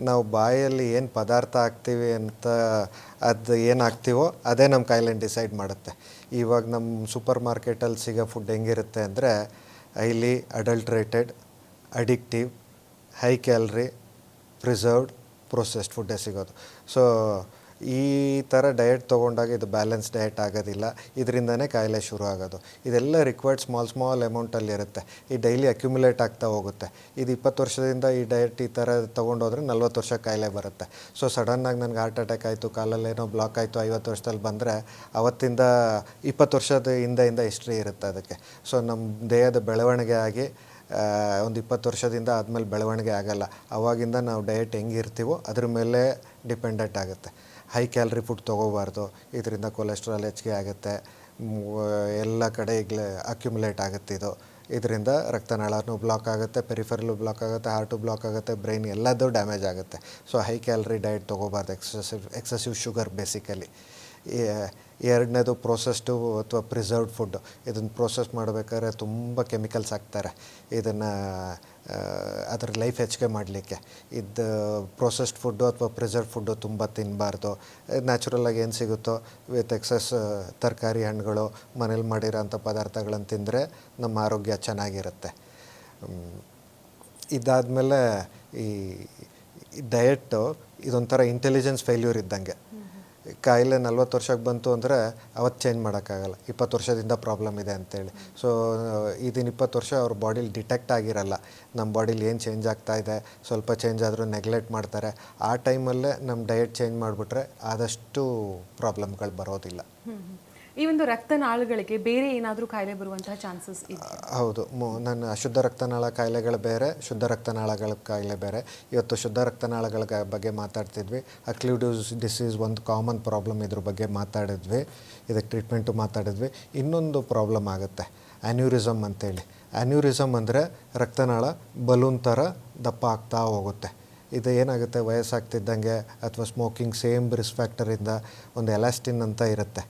ನಾವು ಬಾಯಲ್ಲಿ ಏನು ಪದಾರ್ಥ ಹಾಕ್ತೀವಿ ಅಂತ ಅದು ಏನು ಹಾಕ್ತೀವೋ ಅದೇ ನಮ್ಮ ಕಾಯಿಲೆನ ಡಿಸೈಡ್ ಮಾಡುತ್ತೆ. ಇವಾಗ ನಮ್ಮ ಸೂಪರ್ ಮಾರ್ಕೆಟಲ್ಲಿ ಸಿಗೋ ಫುಡ್ ಹೆಂಗಿರುತ್ತೆ ಅಂದರೆ highly adulterated, addictive, high calorie, preserved, processed ಫುಡ್ಡೇ ಸಿಗೋದು. ಸೊ ಈ ಥರ ಡಯಟ್ ತೊಗೊಂಡಾಗ ಇದು ಬ್ಯಾಲೆನ್ಸ್ ಡಯಟ್ ಆಗೋದಿಲ್ಲ. ಇದರಿಂದನೇ ಕಾಯಿಲೆ ಶುರು ಆಗೋದು. ಇದೆಲ್ಲ ರಿಕ್ವೈರ್ಡ್ ಸ್ಮಾಲ್ ಅಮೌಂಟಲ್ಲಿರುತ್ತೆ. ಈ ಡೈಲಿ ಅಕ್ಯುಮುಲೇಟ್ ಆಗ್ತಾ ಹೋಗುತ್ತೆ. ಇದು 20 ವರ್ಷದಿಂದ ಈ ಡಯಟ್ ಈ ಥರ ತೊಗೊಂಡೋದ್ರೆ 40 ವರ್ಷ ಕಾಯಿಲೆ ಬರುತ್ತೆ. ಸೊ ಸಡನ್ನಾಗಿ ನನಗೆ ಹಾರ್ಟ್ ಅಟ್ಯಾಕ್ ಆಯಿತು, ಕಾಲಲ್ಲೇನೋ ಬ್ಲಾಕ್ ಆಯಿತು 50 ವರ್ಷದಲ್ಲಿ ಬಂದರೆ ಅವತ್ತಿಂದ 20 ವರ್ಷದ ಹಿಂದೆಯಿಂದ ಹಿಸ್ಟ್ರಿ ಇರುತ್ತೆ ಅದಕ್ಕೆ. ಸೊ ನಮ್ಮ ದೇಹದ ಬೆಳವಣಿಗೆ ಆಗಿ ಒಂದು 20 ವರ್ಷದಿಂದ ಆದಮೇಲೆ ಬೆಳವಣಿಗೆ ಆಗಲ್ಲ. ಆವಾಗಿಂದ ನಾವು ಡಯಟ್ ಹೆಂಗಿರ್ತೀವೋ ಅದ್ರ ಮೇಲೆ ಡಿಪೆಂಡೆಂಟ್ ಆಗುತ್ತೆ. ಹೈ ಕ್ಯಾಲ್ರಿ ಫುಡ್ ತೊಗೋಬಾರ್ದು, ಇದರಿಂದ ಕೊಲೆಸ್ಟ್ರಾಲ್ ಹೆಚ್ಚಿಗೆ ಆಗುತ್ತೆ, ಎಲ್ಲ ಕಡೆ ಅಕ್ಯುಮುಲೇಟ್ ಆಗುತ್ತೆ. ಇದರಿಂದ ರಕ್ತನಾಳನೂ ಬ್ಲಾಕ್ ಆಗುತ್ತೆ, ಪೆರಿಫೆರಲು ಬ್ಲಾಕ್ ಆಗುತ್ತೆ, ಹಾರ್ಟು ಬ್ಲಾಕ್ ಆಗುತ್ತೆ, ಬ್ರೈನ್ ಎಲ್ಲದೂ ಡ್ಯಾಮೇಜ್ ಆಗುತ್ತೆ. ಸೊ ಹೈ ಕ್ಯಾಲ್ರಿ ಡಯಟ್ ತೊಗೋಬಾರ್ದು, ಎಕ್ಸೆಸಿವ್ ಶುಗರ್ ಬೇಸಿಕಲಿ. ಎರಡನೇದು ಪ್ರೊಸೆಸ್ಡು ಅಥವಾ ಪ್ರಿಸರ್ವ್ಡ್ ಫುಡ್ಡು. ಇದನ್ನು ಪ್ರೊಸೆಸ್ ಮಾಡಬೇಕಾದ್ರೆ ತುಂಬ ಕೆಮಿಕಲ್ಸ್ ಹಾಕ್ತಾರೆ ಇದನ್ನು ಅದರ ಲೈಫ್ ಹೆಚ್ಚಿಗೆ ಮಾಡಲಿಕ್ಕೆ. ಇದು ಪ್ರೊಸೆಸ್ಡ್ ಫುಡ್ಡು ಅಥವಾ ಪ್ರಿಸರ್ವ್ಡ್ ಫುಡ್ಡು ತುಂಬ ತಿನ್ನಬಾರ್ದು. ನ್ಯಾಚುರಲಾಗಿ ಏನು ಸಿಗುತ್ತೋ ವಿತ್ ಎಕ್ಸಸ್ ತರಕಾರಿ, ಹಣ್ಣುಗಳು, ಮನೇಲಿ ಮಾಡಿರೋಂಥ ಪದಾರ್ಥಗಳನ್ನು ತಿಂದರೆ ನಮ್ಮ ಆರೋಗ್ಯ ಚೆನ್ನಾಗಿರುತ್ತೆ. ಇದಾದಮೇಲೆ ಈ ಡಯೆಟ್ಟು ಇದೊಂಥರ ಇಂಟೆಲಿಜೆನ್ಸ್ ಫೇಲ್ಯೂರ್ ಇದ್ದಂಗೆ. ಕಾಯಿಲೆ 40 ವರ್ಷಕ್ಕೆ ಬಂತು ಅಂದರೆ ಅವತ್ತು ಚೇಂಜ್ ಮಾಡೋಕ್ಕಾಗಲ್ಲ, 20 ವರ್ಷದಿಂದ ಪ್ರಾಬ್ಲಮ್ ಇದೆ ಅಂತೇಳಿ. ಸೊ ಇದನ್ನು 20 ವರ್ಷ ಅವ್ರ ಬಾಡಿಲಿ ಡಿಟೆಕ್ಟ್ ಆಗಿರಲ್ಲ ನಮ್ಮ ಬಾಡಿಲಿ ಏನು ಚೇಂಜ್ ಆಗ್ತಾ ಇದೆ. ಸ್ವಲ್ಪ ಚೇಂಜ್ ಆದರೂ ನೆಗ್ಲೆಕ್ಟ್ ಮಾಡ್ತಾರೆ. ಆ ಟೈಮಲ್ಲೇ ನಮ್ಮ ಡಯಟ್ ಚೇಂಜ್ ಮಾಡಿಬಿಟ್ರೆ ಆದಷ್ಟು ಪ್ರಾಬ್ಲಮ್ಗಳು ಬರೋದಿಲ್ಲ. ಈ ಒಂದು ರಕ್ತನಾಳಗಳಿಗೆ ಬೇರೆ ಏನಾದರೂ ಕಾಯಿಲೆ ಬರುವಂತಹ ಚಾನ್ಸಸ್ ಇದೆ? ಹೌದು, ನಾನು ಅಶುದ್ಧ ರಕ್ತನಾಳ ಕಾಯಿಲೆಗಳು ಬೇರೆ, ಶುದ್ಧ ರಕ್ತನಾಳಗಳ ಕಾಯಿಲೆ ಬೇರೆ. ಇವತ್ತು ಶುದ್ಧ ರಕ್ತನಾಳಗಳ ಬಗ್ಗೆ ಮಾತಾಡ್ತಿದ್ವಿ. ಅಕ್ಲೂಡಿವ್ ಡಿಸೀಸ್ ಒಂದು ಕಾಮನ್ ಪ್ರಾಬ್ಲಮ್, ಇದ್ರ ಬಗ್ಗೆ ಮಾತಾಡಿದ್ವಿ, ಇದಕ್ಕೆ ಟ್ರೀಟ್ಮೆಂಟು ಮಾತಾಡಿದ್ವಿ. ಇನ್ನೊಂದು ಪ್ರಾಬ್ಲಮ್ ಆಗುತ್ತೆ, ಆ್ಯನ್ಯೂರಿಸಮ್ ಅಂತೇಳಿ. ಆ್ಯನ್ಯೂರಿಸಮ್ ಅಂದರೆ ರಕ್ತನಾಳ ಬಲೂನ್ ಥರ ದಪ್ಪ ಆಗ್ತಾ ಹೋಗುತ್ತೆ. ಇದು ಏನಾಗುತ್ತೆ, ವಯಸ್ಸಾಗ್ತಿದ್ದಂಗೆ ಅಥವಾ ಸ್ಮೋಕಿಂಗ್ ಸೇಮ್ ರಿಸ್ಕ್ ಫ್ಯಾಕ್ಟರಿಂದ ಒಂದು ಎಲಾಸ್ಟಿನ್ ಅಂತ ಇರುತ್ತೆ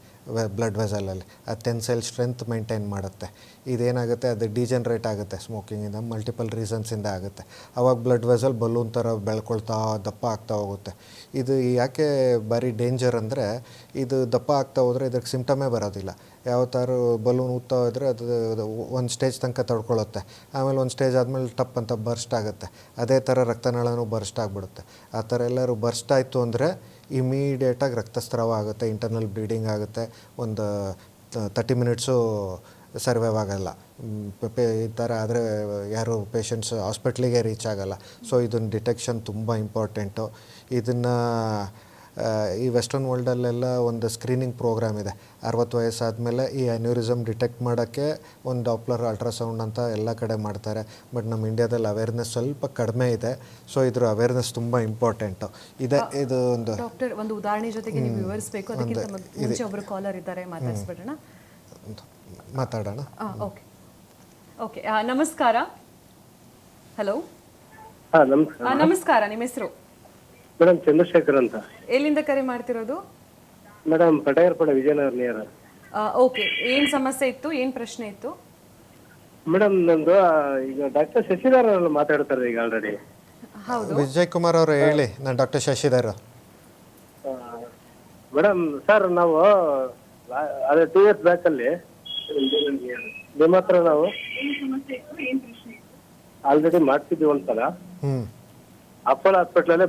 ಬ್ಲಡ್ ವೆಸಲಲ್ಲಿ, ಅದು ಟೆನ್ಸೈಲ್ ಸ್ಟ್ರೆಂತ್ ಮೇಂಟೈನ್ ಮಾಡುತ್ತೆ. ಇದೇನಾಗುತ್ತೆ, ಅದು ಡಿಜನ್ರೇಟ್ ಆಗುತ್ತೆ ಸ್ಮೋಕಿಂಗಿಂದ, ಮಲ್ಟಿಪಲ್ ರೀಸನ್ಸಿಂದ ಆಗುತ್ತೆ. ಆವಾಗ ಬ್ಲಡ್ ವೆಸಲ್ ಬಲೂನ್ ಥರ ಬೆಳ್ಕೊಳ್ತಾ ದಪ್ಪ ಆಗ್ತಾ ಹೋಗುತ್ತೆ. ಇದು ಯಾಕೆ ಭಾರಿ ಡೇಂಜರ್ ಅಂದರೆ, ಇದು ದಪ್ಪ ಆಗ್ತಾ ಹೋದರೆ ಇದಕ್ಕೆ ಸಿಮ್ಟಮೇ ಬರೋದಿಲ್ಲ. ಯಾವ ಥರ ಬಲೂನ್ ಊದ್ತಾ ಹೋದರೆ ಅದು ಒಂದು ಸ್ಟೇಜ್ ತನಕ ತಡ್ಕೊಳ್ಳುತ್ತೆ, ಆಮೇಲೆ ಒಂದು ಸ್ಟೇಜ್ ಆದಮೇಲೆ ಟಪ್ ಅಂತ ಬರ್ಸ್ಟ್ ಆಗುತ್ತೆ. ಅದೇ ಥರ ರಕ್ತನಾಳನೂ ಬರ್ಸ್ಟ್ ಆಗಿಬಿಡುತ್ತೆ. ಆ ಥರ ಎಲ್ಲರೂ ಬರ್ಸ್ಟ್ ಆಯಿತು ಅಂದರೆ ಇಮಿಡಿಯೇಟಾಗಿ ರಕ್ತಸ್ರಾವ ಆಗುತ್ತೆ, ಇಂಟರ್ನಲ್ ಬ್ಲೀಡಿಂಗ್ ಆಗುತ್ತೆ. ಒಂದು 30 ಮಿನಿಟ್ಸು ಸರ್ವೈವ್ ಆಗಲ್ಲ. ಈ ಥರ ಆದರೆ ಯಾರು ಪೇಷಂಟ್ಸ್ ಹಾಸ್ಪಿಟ್ಲಿಗೆ ರೀಚ್ ಆಗಲ್ಲ. ಸೊ ಇದನ್ನು ಡಿಟೆಕ್ಷನ್ ತುಂಬ ಇಂಪಾರ್ಟೆಂಟು. ಇದನ್ನು ಈ ವೆಸ್ಟರ್ನ್ ವರ್ಲ್ಡಲ್ಲೆಲ್ಲ ಒಂದು ಸ್ಕ್ರೀನಿಂಗ್ ಪ್ರೋಗ್ರಾಮ್ ಇದೆ. 60 ವಯಸ್ಸಾದಮೇಲೆ ಈ ಅನ್ಯೂರಿಸಮ್ ಡಿಟೆಕ್ಟ್ ಮಾಡೋಕ್ಕೆ ಒಂದು ಡಾಪ್ಲರ್ ಅಲ್ಟ್ರಾಸೌಂಡ್ ಅಂತ ಎಲ್ಲ ಕಡೆ ಮಾಡ್ತಾರೆ. ಬಟ್ ನಮ್ಮ ಇಂಡಿಯಾದಲ್ಲಿ ಅವೇರ್ನೆಸ್ ಸ್ವಲ್ಪ ಕಡಿಮೆ ಇದೆ. ಸೊ ಇದ್ರ ಅವೇರ್ನೆಸ್ ತುಂಬ ಇಂಪಾರ್ಟೆಂಟು ಇದೆ. ಇದು ಒಂದು ಡಾಕ್ಟರ್, ಒಂದು ಉದಾಹರಣೆ ಜೊತೆಗೆ ನೀವು ವಿವರಿಸಬೇಕು. ಅದಕ್ಕಿಂತ ಮುಂಚೆ ಒಬ್ಬರು ಕಾಲರ್ ಇದ್ದಾರೆ, ಮಾತಾಡಿಸ್ಬಿಡೋಣ. ಮಾತಾಡೋಣ. ಓಕೆ ಓಕೆ, ನಮಸ್ಕಾರ. ಹಲೋ, ನಮಸ್ಕಾರ. ನಿಮ್ಮ ಹೆಸರು? ಮೇಡಮ್ ಚಂದ್ರಶೇಖರ್ ಅಂತ. ಎಲ್ಲಿಂದ ಕರೆ ಮಾಡ್ತಿರೋದು? ಮೇಡಮ್ ಪಟಾಯರ್ಪಡ ವಿಜಯನಗರ ನಿಯರ್. ಓಕೆ, ಏನು ಸಮಸ್ಯೆ ಇತ್ತು, ಏನು ಪ್ರಶ್ನೆ ಇತ್ತು? ಮೇಡಮ್ ನಂದು ಈಗ ಡಾಕ್ಟರ್ ಶಶಿಧರ್ ಅವರು ಮಾತಾಡ್ತಾರೆ ಈಗ ಆಲ್ರೆಡಿ. ಹೌದು, ವಿಜಯ್ ಕುಮಾರ್ ಅವರು ಹೇಳಿ. ನಾನು ಡಾಕ್ಟರ್ ಶಶಿಧರ್. ಮೇಡಮ್ ಸರ್, ನಾವು ಅದೇ 2 years ಬ್ಯಾಕ್ ಅಲ್ಲಿ ನಿಮ್ಮ ಹತ್ರ ನಾವು ಆಲ್ರೆಡಿ ಮಾಡ್ತಿದ್ವಿ ಒಂದ್ಸಲ. ಅಪ್ಪೋಲೋ ಹಾಸ್ಪಿಟ್ಲಲ್ಲೇ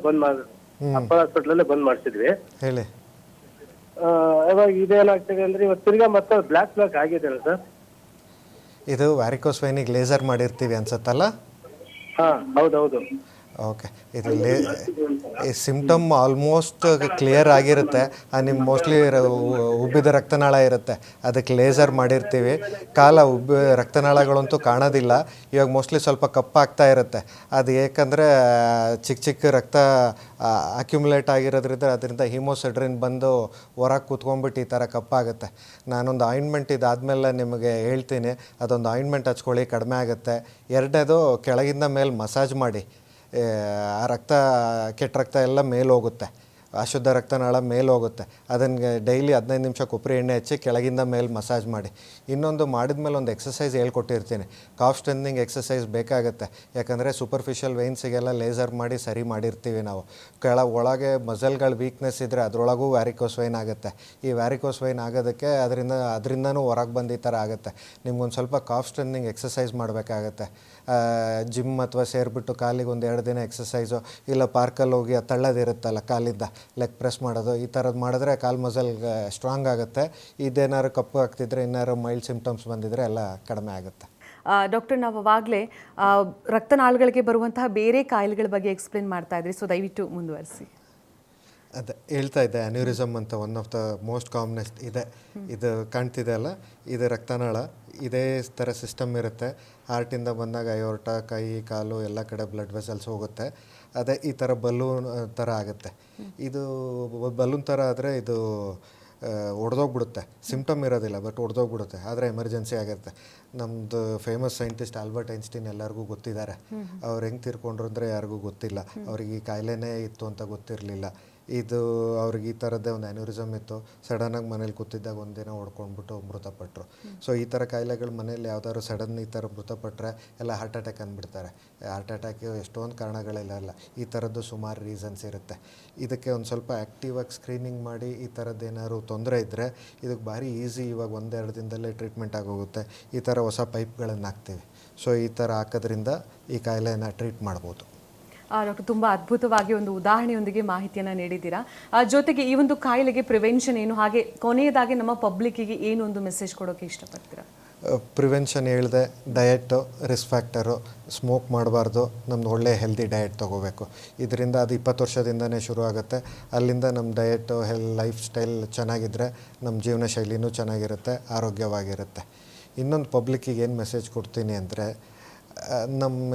ಬಂದ್ ಮಾಡ್ಸಿದ್ವಿ. ಹೇಳಿ. ಇವಾಗ ಇದೇನಾಗ್ತಿದೆ ಅಂದ್ರೆ ಇವತ್ತು ತಿರ್ಗಾ ಮತ್ತೆ ಬ್ಲಾಕ್ ಆಗಿದೆ ಅಲ್ಲ ಸರ್? ಇದು ವ್ಯಾರಿಕೋಸ್ ವೈನಿಗೆ ಲೇಸರ್ ಮಾಡಿರ್ತೀವಿ ಅನ್ಸತ್ತಲ್ಲ? ಹಾ, ಹೌದೌದು. ಓಕೆ, ಇದು ಈ ಸಿಮ್ಟಮ್ ಆಲ್ಮೋಸ್ಟ್ ಕ್ಲಿಯರ್ ಆಗಿರುತ್ತೆ. ನಿಮ್ಮ ಮೋಸ್ಟ್ಲಿ ಉಬ್ಬಿದ ರಕ್ತನಾಳ ಇರುತ್ತೆ, ಅದಕ್ಕೆ ಲೇಸರ್ ಮಾಡಿರ್ತೀವಿ. ರಕ್ತನಾಳಗಳಂತೂ ಕಾಣೋದಿಲ್ಲ. ಇವಾಗ ಮೋಸ್ಟ್ಲಿ ಸ್ವಲ್ಪ ಕಪ್ಪಾಗ್ತಾ ಇರುತ್ತೆ. ಅದು ಏಕೆಂದರೆ ಚಿಕ್ಕ ಚಿಕ್ಕ ರಕ್ತ ಅಕ್ಯುಮುಲೇಟ್ ಆಗಿರೋದ್ರಿಂದ ಅದರಿಂದ ಹಿಮೋಸೆಡ್ರಿನ್ ಬಂದು ಹೊರಗೆ ಕೂತ್ಕೊಂಡ್ಬಿಟ್ಟು ಈ ಥರ ಕಪ್ಪಾಗುತ್ತೆ. ನಾನೊಂದು ಆಯಿಂಟ್ಮೆಂಟ್ ಇದಾದಮೇಲೆ ನಿಮಗೆ ಹೇಳ್ತೀನಿ, ಅದೊಂದು ಆಯಿಂಟ್ಮೆಂಟ್ ಹಚ್ಕೊಳ್ಳಿ, ಕಡಿಮೆ ಆಗುತ್ತೆ. ಎರಡನೇದು ಕೆಳಗಿಂದ ಮೇಲೆ ಮಸಾಜ್ ಮಾಡಿ, ಕೆಟ್ಟ ರಕ್ತ ಎಲ್ಲ ಮೇಲೆ ಹೋಗುತ್ತೆ, ಅಶುದ್ಧ ರಕ್ತನಾಳ ಮೇಲೆ ಹೋಗುತ್ತೆ. ಅದನ್ನು ಡೈಲಿ 15 ನಿಮಿಷ ಕೊಬ್ಬರಿ ಎಣ್ಣೆ ಹಚ್ಚಿ ಕೆಳಗಿಂದ ಮೇಲೆ ಮಸಾಜ್ ಮಾಡಿ. ಇನ್ನೊಂದು ಮಾಡಿದ್ಮೇಲೆ ಒಂದು ಎಕ್ಸಸೈಸ್ ಹೇಳ್ಕೊಟ್ಟಿರ್ತೀನಿ, ಕಾಫ್ ಸ್ಟ್ರೆಂಥನಿಂಗ್ ಎಕ್ಸಸೈಸ್ ಬೇಕಾಗುತ್ತೆ. ಯಾಕಂದರೆ ಸೂಪರ್ಫಿಷಿಯಲ್ ವೇನ್ಸಿಗೆಲ್ಲ ಲೇಸರ್ ಮಾಡಿ ಸರಿ ಮಾಡಿರ್ತೀವಿ ನಾವು. ಒಳಗೆ ಮಸಲ್ಗಳ ವೀಕ್ನೆಸ್ ಇದ್ದರೆ ಅದರೊಳಗೂ ವ್ಯಾರಿಕೋಸ್ ವೈನ್ ಆಗುತ್ತೆ. ಈ ವ್ಯಾರಿಕೋಸ್ ವೈನ್ ಆಗೋದಕ್ಕೆ ಅದರಿಂದನೂ ಹೊರಗೆ ಬಂದು ಈ ಥರ ಆಗುತ್ತೆ. ನಿಮ್ಗೊಂದು ಸ್ವಲ್ಪ ಕಾಫ್ ಸ್ಟ್ರೆಂಥನಿಂಗ್ ಎಕ್ಸಸೈಸ್ ಮಾಡಬೇಕಾಗತ್ತೆ. ಜಿಮ್ ಅಥವಾ ಸೇರಿಬಿಟ್ಟು ಕಾಲಿಗೆ ಒಂದು 2 ದಿನ ಎಕ್ಸಸೈಸು, ಇಲ್ಲ ಪಾರ್ಕಲ್ಲಿ ಹೋಗಿ ತಳ್ಳೋದಿರುತ್ತಲ್ಲ ಕಾಲಿಂದ ಲೆಗ್ ಪ್ರೆಸ್ ಮಾಡೋದು, ಈ ಥರದ್ದು ಮಾಡಿದ್ರೆ ಕಾಲು ಮಸಲ್ ಸ್ಟ್ರಾಂಗ್ ಆಗುತ್ತೆ. ಇದೇನಾದ್ರು ಕಪ್ಪು ಆಗ್ತಿದ್ರೆ, ಇನ್ನಾರು ಮೈಲ್ಡ್ ಸಿಮ್ಟಮ್ಸ್ ಬಂದಿದ್ರೆ ಎಲ್ಲ ಕಡಿಮೆ ಆಗುತ್ತೆ. ಡಾಕ್ಟರ್, ನಾವು ಅವಾಗಲೇ ರಕ್ತನಾಳಗಳಿಗೆ ಬರುವಂತಹ ಬೇರೆ ಕಾಯಿಲೆಗಳ ಬಗ್ಗೆ ಎಕ್ಸ್ಪ್ಲೇನ್ ಮಾಡ್ತಾ ಇದ್ರಿ, ಸೊ ದಯವಿಟ್ಟು ಮುಂದುವರಿಸಿ. ಅದೇ ಹೇಳ್ತಾ ಇದ್ದೆ, ಅನ್ಯೂರಿಸಮ್ ಅಂತ one of the most commonest ಇದೆ. ಇದು ಕಾಣ್ತಿದೆ ಅಲ್ಲ, ಇದು ರಕ್ತನಾಳ. ಇದೇ ಥರ ಸಿಸ್ಟಮ್ ಇರುತ್ತೆ. ಹಾರ್ಟಿಂದ ಬಂದಾಗ ಅಯೋರ್ಟ, ಕೈ, ಕಾಲು ಎಲ್ಲ ಕಡೆ ಬ್ಲಡ್ ವೆಸಲ್ಸ್ ಹೋಗುತ್ತೆ. ಅದೇ ಈ ಥರ ಬಲೂನ್ ಥರ ಆಗುತ್ತೆ. ಇದು ಬಲೂನ್ ಥರ ಆದರೆ ಇದು ಒಡೆದೋಗ್ಬಿಡುತ್ತೆ. ಸಿಮ್ಟಮ್ ಇರೋದಿಲ್ಲ, ಬಟ್ ಒಡೆದೋಗ್ಬಿಡುತ್ತೆ. ಆದರೆ ಎಮರ್ಜೆನ್ಸಿ ಆಗಿರುತ್ತೆ. ನಮ್ಮದು ಫೇಮಸ್ ಸೈಂಟಿಸ್ಟ್ ಆಲ್ಬರ್ಟ್ ಐನ್ಸ್ಟೀನ್ ಎಲ್ಲರಿಗೂ ಗೊತ್ತಿದ್ದಾರೆ. ಅವ್ರು ಹೆಂಗೆ ತೀರ್ಕೊಂಡ್ರು ಅಂದರೆ ಯಾರಿಗೂ ಗೊತ್ತಿಲ್ಲ. ಅವ್ರಿಗೆ ಈ ಕಾಯಿಲೆನೇ ಇತ್ತು ಅಂತ ಗೊತ್ತಿರಲಿಲ್ಲ. ಇದು ಅವ್ರಿಗೆ ಈ ಥರದ್ದೇ ಒಂದು ಅನ್ಯೂರಿಸಮ್ ಇತ್ತು. ಸಡನ್ನಾಗಿ ಮನೇಲಿ ಕೂತಿದ್ದಾಗ ಒಂದಿನ ಹೊಡ್ಕೊಂಡ್ಬಿಟ್ಟು ಮೃತಪಟ್ಟರು. ಸೊ ಈ ಥರ ಕಾಯಿಲೆಗಳು ಮನೇಲಿ ಯಾವ್ದಾದ್ರು ಸಡನ್ ಈ ಥರ ಮೃತಪಟ್ಟರೆ ಎಲ್ಲ ಹಾರ್ಟ್ ಅಟ್ಯಾಕ್ ಅಂದ್ಬಿಡ್ತಾರೆ. ಹಾರ್ಟ್ ಅಟ್ಯಾಕ್ ಎಷ್ಟೊಂದು ಕಾರಣಗಳೆಲ್ಲ ಈ ಥರದ್ದು ಸುಮಾರು ರೀಸನ್ಸ್ ಇರುತ್ತೆ. ಇದಕ್ಕೆ ಒಂದು ಸ್ವಲ್ಪ ಆ್ಯಕ್ಟಿವಾಗಿ ಸ್ಕ್ರೀನಿಂಗ್ ಮಾಡಿ ಈ ಥರದ್ದೇನಾದ್ರು ತೊಂದರೆ ಇದ್ದರೆ ಇದಕ್ಕೆ ಭಾರಿ ಈಸಿ. ಇವಾಗ 1-2 ದಿನದಲ್ಲೇ ಟ್ರೀಟ್ಮೆಂಟ್ ಆಗೋಗುತ್ತೆ. ಈ ಥರ ಹೊಸ ಪೈಪ್ಗಳನ್ನು ಹಾಕ್ತೀವಿ. ಸೊ ಈ ಥರ ಹಾಕೋದ್ರಿಂದ ಈ ಕಾಯಿಲೆನ ಟ್ರೀಟ್ ಮಾಡ್ಬೋದು. ಡಾಕ್ಟರ್, ತುಂಬ ಅದ್ಭುತವಾಗಿ ಒಂದು ಉದಾಹರಣೆಯೊಂದಿಗೆ ಮಾಹಿತಿಯನ್ನು ನೀಡಿದ್ದೀರಾ. ಜೊತೆಗೆ ಈ ಒಂದು ಕಾಯಿಲೆಗೆ ಪ್ರಿವೆನ್ಷನ್ ಏನು, ಹಾಗೆ ಕೊನೆಯದಾಗಿ ನಮ್ಮ ಪಬ್ಲಿಕ್ಕಿಗೆ ಏನು ಒಂದು ಮೆಸೇಜ್ ಕೊಡೋಕ್ಕೆ ಇಷ್ಟಪಡ್ತೀರಾ? ಪ್ರಿವೆನ್ಷನ್ ಹೇಳಿದೆ, ಡಯಟು, ರಿಸ್ಕ್ ಫ್ಯಾಕ್ಟರು, ಸ್ಮೋಕ್ ಮಾಡಬಾರ್ದು, ನಮ್ದು ಒಳ್ಳೆ ಹೆಲ್ದಿ ಡಯಟ್ ತೊಗೋಬೇಕು. ಇದರಿಂದ ಅದು 20 ವರ್ಷದಿಂದನೇ ಶುರು ಆಗುತ್ತೆ. ಅಲ್ಲಿಂದ ನಮ್ಮ ಡಯಟು, ಲೈಫ್ ಸ್ಟೈಲ್ ಚೆನ್ನಾಗಿದ್ದರೆ ನಮ್ಮ ಜೀವನ ಶೈಲಿನೂ ಚೆನ್ನಾಗಿರುತ್ತೆ, ಆರೋಗ್ಯವಾಗಿರುತ್ತೆ. ಇನ್ನೊಂದು ಪಬ್ಲಿಕ್ಕಿಗೆ ಏನು ಮೆಸೇಜ್ ಕೊಡ್ತೀನಿ ಅಂದರೆ, ನಮ್ಮ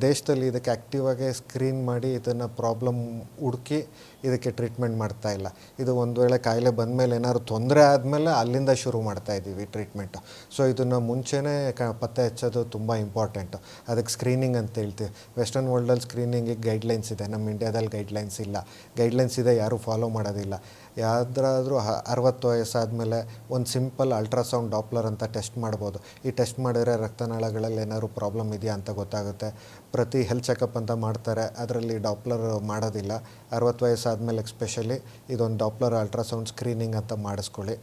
ದೇಶದಲ್ಲಿ ಇದಕ್ಕೆ ಆ್ಯಕ್ಟಿವಾಗಿ ಸ್ಕ್ರೀನ್ ಮಾಡಿ ಇದನ್ನು ಪ್ರಾಬ್ಲಮ್ ಹುಡುಕಿ ಇದಕ್ಕೆ ಟ್ರೀಟ್ಮೆಂಟ್ ಮಾಡ್ತಾ ಇಲ್ಲ. ಇದು ಒಂದು ವೇಳೆ ಕಾಯಿಲೆ ಬಂದಮೇಲೆ ಏನಾದ್ರು ತೊಂದರೆ ಆದಮೇಲೆ ಅಲ್ಲಿಂದ ಶುರು ಮಾಡ್ತಾ ಇದ್ದೀವಿ ಟ್ರೀಟ್ಮೆಂಟು. ಸೊ ಇದನ್ನು ಮುಂಚೆನೇ ಪತ್ತೆ ಹಚ್ಚೋದು ತುಂಬ ಇಂಪಾರ್ಟೆಂಟು. ಅದಕ್ಕೆ ಸ್ಕ್ರೀನಿಂಗ್ ಅಂತ ಹೇಳ್ತೀವಿ. ವೆಸ್ಟರ್ನ್ ವರ್ಲ್ಡಲ್ಲಿ ಸ್ಕ್ರೀನಿಂಗಿಗೆ ಗೈಡ್ಲೈನ್ಸ್ ಇದೆ, ನಮ್ಮ ಇಂಡಿಯಾದಲ್ಲಿ ಗೈಡ್ಲೈನ್ಸ್ ಇಲ್ಲ. ಗೈಡ್ಲೈನ್ಸ್ ಇದೆ, ಯಾರೂ ಫಾಲೋ ಮಾಡೋದಿಲ್ಲ. ಯಾವ್ದಾದ್ರೂ 60 ವಯಸ್ಸಾದಮೇಲೆ ಒಂದು ಸಿಂಪಲ್ ಅಲ್ಟ್ರಾಸೌಂಡ್ ಡಾಪ್ಲರ್ ಅಂತ ಟೆಸ್ಟ್ ಮಾಡ್ಬೋದು. ಈ ಟೆಸ್ಟ್ ಮಾಡಿದ್ರೆ ರಕ್ತನಾಳಗಳಲ್ಲಿ ಏನಾದ್ರು ಪ್ರಾಬ್ಲಮ್ ಇದೆಯಾ ಅಂತ ಗೊತ್ತಾಗುತ್ತೆ. ಪ್ರತಿ ಹೆಲ್ತ್ ಚೆಕಪ್ ಅಂತ ಮಾಡ್ತಾರೆ, ಅದರಲ್ಲಿ ಡಾಪ್ಲರ್ ಮಾಡೋದಿಲ್ಲ. 60 ವಯಸ್ಸಾದಮೇಲೆ ಎಕ್ಸ್ಪೆಷಲಿ ಇದೊಂದು ಡಾಪ್ಲರ್ ಅಲ್ಟ್ರಾಸೌಂಡ್ ಸ್ಕ್ರೀನಿಂಗ್ ಅಂತ ಮಾಡಿಸ್ಕೊಳ್ಳಿ.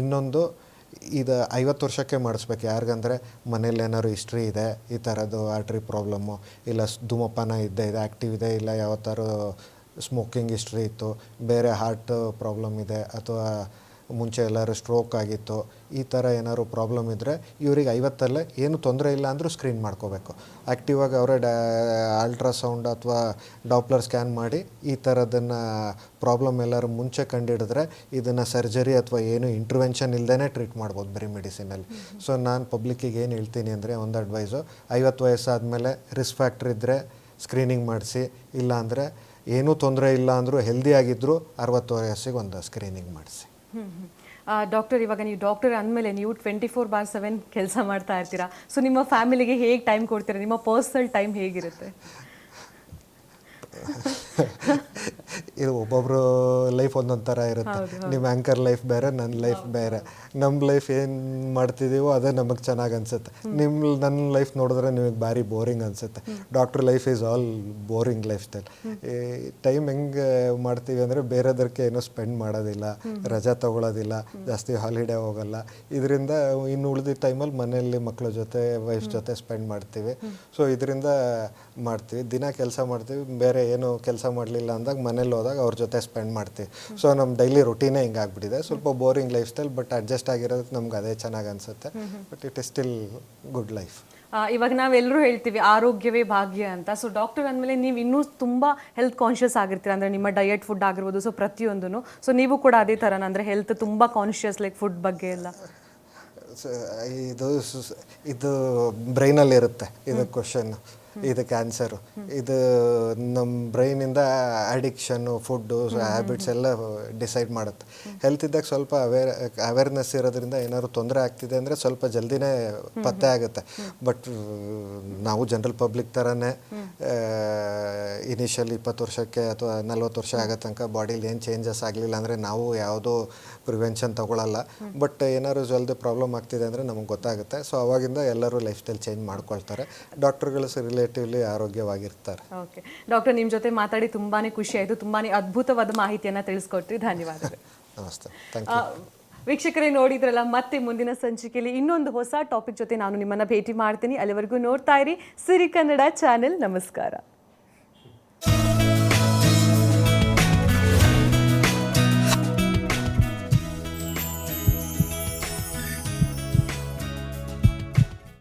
ಇನ್ನೊಂದು, ಇದು 50 ವರ್ಷಕ್ಕೆ ಮಾಡಿಸ್ಬೇಕು. ಯಾರಿಗಂದರೆ ಮನೇಲಿ ಏನಾದ್ರು ಹಿಸ್ಟ್ರಿ ಇದೆ, ಈ ಥರದ್ದು ಆರ್ಟ್ರಿ ಪ್ರಾಬ್ಲಮ್ಮು, ಇಲ್ಲ ಧೂಮಪಾನ ಇದೆ, ಆ್ಯಕ್ಟಿವ್ ಇದೆ, ಇಲ್ಲ ಯಾವ ಥರ ಸ್ಮೋಕಿಂಗ್ ಹಿಸ್ಟ್ರಿ ಇತ್ತು, ಬೇರೆ ಹಾರ್ಟ್ ಪ್ರಾಬ್ಲಮ್ ಇದೆ, ಅಥವಾ ಮುಂಚೆ ಎಲ್ಲರೂ ಸ್ಟ್ರೋಕ್ ಆಗಿತ್ತು, ಈ ಥರ ಏನಾದ್ರು ಪ್ರಾಬ್ಲಮ್ ಇದ್ದರೆ ಇವ್ರಿಗೆ 50ಅಲ್ಲೇ ಏನು ತೊಂದರೆ ಇಲ್ಲ ಅಂದರೂ ಸ್ಕ್ರೀನ್ ಮಾಡ್ಕೋಬೇಕು. ಆ್ಯಕ್ಟಿವಾಗಿ ಅವರೇ ಅಲ್ಟ್ರಾಸೌಂಡ್ ಅಥವಾ ಡಾಪ್ಲರ್ ಸ್ಕ್ಯಾನ್ ಮಾಡಿ ಈ ಥರದನ್ನು ಪ್ರಾಬ್ಲಮ್ ಎಲ್ಲರೂ ಮುಂಚೆ ಕಂಡುಹಿಡಿದ್ರೆ ಇದನ್ನು ಸರ್ಜರಿ ಅಥವಾ ಏನು ಇಂಟರ್ವೆನ್ಷನ್ ಇಲ್ಲದೇ ಟ್ರೀಟ್ ಮಾಡ್ಬೋದು ಬರೀ ಮೆಡಿಸಿನಲ್ಲಿ. ಸೊ ನಾನು ಪಬ್ಲಿಕ್ಕಿಗೆ ಏನು ಹೇಳ್ತೀನಿ ಅಂದರೆ, ಒಂದು ಅಡ್ವೈಸು, 50 ವಯಸ್ಸಾದಮೇಲೆ ರಿಸ್ಕ್ ಫ್ಯಾಕ್ಟ್ರ್ ಇದ್ದರೆ ಸ್ಕ್ರೀನಿಂಗ್ ಮಾಡಿಸಿ. ಇಲ್ಲ ಅಂದರೆ ಏನೂ ತೊಂದರೆ ಇಲ್ಲ ಅಂದರೂ ಹೆಲ್ದಿ ಆಗಿದ್ದರೂ 60 ವಯಸ್ಸಿಗೆ ಒಂದು ಸ್ಕ್ರೀನಿಂಗ್ ಮಾಡಿಸಿ. ಡಾಕ್ಟರ್, ಇವಾಗ ನೀವು ಡಾಕ್ಟರ್ ಅಂದಮೇಲೆ ನೀವು 24/7 ಕೆಲಸ ಮಾಡ್ತಾ ಇರ್ತೀರಾ. ಸೊ ನಿಮ್ಮ ಫ್ಯಾಮಿಲಿಗೆ ಹೇಗೆ ಟೈಮ್ ಕೊಡ್ತೀರಾ? ನಿಮ್ಮ ಪರ್ಸನಲ್ ಟೈಮ್ ಹೇಗಿರುತ್ತೆ? ಇದು ಒಬ್ಬೊಬ್ಬರು ಲೈಫ್ ಒಂದೊಂದು ಥರ ಇರುತ್ತೆ. ನಿಮ್ಮ ಆ್ಯಂಕರ್ ಲೈಫ್ ಬೇರೆ, ನನ್ನ ಲೈಫ್ ಬೇರೆ. ನಮ್ಮ ಲೈಫ್ ಏನು ಮಾಡ್ತಿದ್ದೀವೋ ಅದೇ ನಮಗೆ ಚೆನ್ನಾಗಿ ಅನಿಸುತ್ತೆ. ನನ್ನ ಲೈಫ್ ನೋಡಿದ್ರೆ ನಿಮಗೆ ಭಾರಿ ಬೋರಿಂಗ್ ಅನಿಸುತ್ತೆ. Doctor life is all boring life style. ಈ ಟೈಮ್ ಹೆಂಗೆ ಮಾಡ್ತೀವಿ ಅಂದರೆ, ಬೇರೆದಕ್ಕೆ ಏನೂ ಸ್ಪೆಂಡ್ ಮಾಡೋದಿಲ್ಲ, ರಜಾ ತೊಗೊಳೋದಿಲ್ಲ, ಜಾಸ್ತಿ ಹಾಲಿಡೇ ಹೋಗಲ್ಲ. ಇದರಿಂದ ಇನ್ನು ಉಳಿದ ಟೈಮಲ್ಲಿ ಮನೆಯಲ್ಲಿ ಮಕ್ಕಳ ಜೊತೆ, ವೈಫ್ ಜೊತೆ ಸ್ಪೆಂಡ್ ಮಾಡ್ತೀವಿ. ಸೊ ಇದರಿಂದ ಮಾಡ್ತೀವಿ. ದಿನ ಕೆಲಸ ಮಾಡ್ತೀವಿ, ಬೇರೆ ಏನು ಕೆಲಸ ಮಾಡಲಿಲ್ಲ ಅಂದಾಗ ಮನೇಲಿ ಹೋದಾಗ ಅವ್ರ ಜೊತೆ ಸ್ಪೆಂಡ್ ಮಾಡ್ತೀವಿ. ಸೊ ನಮ್ಮ ಡೈಲಿ ರುಟೀನೇ ಹಿಂಗಾಗ್ಬಿಟ್ಟಿದೆ. ಸ್ವಲ್ಪ boring lifestyle, but adjust ಆಗಿರೋದಕ್ಕೆ ನಮ್ಗೆ ಅದೇ ಚೆನ್ನಾಗಿ ಅನಿಸುತ್ತೆ. But it is still good life. ಇವಾಗ ನಾವೆಲ್ಲರೂ ಹೇಳ್ತೀವಿ ಆರೋಗ್ಯವೇ ಭಾಗ್ಯ ಅಂತ. ಸೊ ಡಾಕ್ಟರ್ ಅಂದಮೇಲೆ ನೀವು ಇನ್ನೂ ತುಂಬ ಹೆಲ್ತ್ ಕಾನ್ಷಿಯಸ್ ಆಗಿರ್ತೀರ, ಅಂದರೆ ನಿಮ್ಮ ಡಯಟ್ ಫುಡ್ ಆಗಿರ್ಬೋದು, ಸೊ ಪ್ರತಿಯೊಂದೂ. ಸೊ ನೀವು ಕೂಡ ಅದೇ ಥರನ, ಅಂದರೆ ಹೆಲ್ತ್ ತುಂಬ ಕಾನ್ಷಿಯಸ್ ಲೈಕ್ ಫುಡ್ ಬಗ್ಗೆ ಎಲ್ಲ? ಇದು ಇದು ಬ್ರೈನಲ್ಲಿ ಇರುತ್ತೆ ಇದು ಕ್ವಶನ್, ಇದಕ್ಕೆ ಆನ್ಸರು. ಇದು ನಮ್ಮ ಬ್ರೈನಿಂದ ಅಡಿಕ್ಷನ್ನು, ಫುಡ್ಡು, ಹ್ಯಾಬಿಟ್ಸ್ ಎಲ್ಲ ಡಿಸೈಡ್ ಮಾಡುತ್ತೆ. ಹೆಲ್ತ್ ಇದ್ದಾಗ ಸ್ವಲ್ಪ ಅವೇರ್ನೆಸ್ ಇರೋದ್ರಿಂದ ಏನಾದ್ರು ತೊಂದರೆ ಆಗ್ತಿದೆ ಅಂದರೆ ಸ್ವಲ್ಪ ಜಲ್ದಿನೇ ಪತ್ತೆ ಆಗುತ್ತೆ. ಬಟ್ ನಾವು ಜನರಲ್ ಪಬ್ಲಿಕ್ ಥರನೇ ಇನಿಷಿಯಲ್ 20 ವರ್ಷಕ್ಕೆ ಅಥವಾ 40 ವರ್ಷ ಆಗೋ ತನಕ ಬಾಡಿಲಿ ಏನು ಚೇಂಜಸ್ ಆಗಲಿಲ್ಲ ಅಂದರೆ ನಾವು ಯಾವುದೂ ಪ್ರಿವೆನ್ಷನ್ ತಗೊಳ್ಳಲ್ಲ. ಬಟ್ ಏನಾದ್ರು ಜಲ್ದಿ ಪ್ರಾಬ್ಲಮ್ ಆಗ್ತಿದೆ ಅಂದರೆ ನಮಗೆ ಗೊತ್ತಾಗುತ್ತೆ. ಸೊ ಅವಾಗಿಂದ ಎಲ್ಲರೂ ಲೈಫ್ ಸ್ಟೈಲ್ ಚೇಂಜ್ ಮಾಡ್ಕೊಳ್ತಾರೆ. ಡಾಕ್ಟರ್ಗಳು ರಿಲೇಟಿವ್ಲಿ ಆರೋಗ್ಯವಾಗಿರ್ತಾರೆ. ಓಕೆ ಡಾಕ್ಟರ್, ನಿಮ್ಮ ಜೊತೆ ಮಾತಾಡಿ ತುಂಬಾ ಖುಷಿ ಆಯಿತು. ತುಂಬಾ ಅದ್ಭುತವಾದ ಮಾಹಿತಿಯನ್ನು ತಿಳಿಸ್ಕೊಟ್ರಿ. ಧನ್ಯವಾದಗಳು. ನಮಸ್ತೆ, ಥ್ಯಾಂಕ್ ಯು. ವೀಕ್ಷಕರೇ, ನೋಡಿದ್ರಲ್ಲ, ಮತ್ತೆ ಮುಂದಿನ ಸಂಚಿಕೆಯಲ್ಲಿ ಇನ್ನೊಂದು ಹೊಸ ಟಾಪಿಕ್ ಜೊತೆ ನಾನು ನಿಮ್ಮನ್ನು ಭೇಟಿ ಮಾಡ್ತೀನಿ. ಅಲ್ಲಿವರೆಗೂ ನೋಡ್ತಾ ಇರಿ ಸಿರಿ ಕನ್ನಡ ಚಾನೆಲ್. ನಮಸ್ಕಾರ.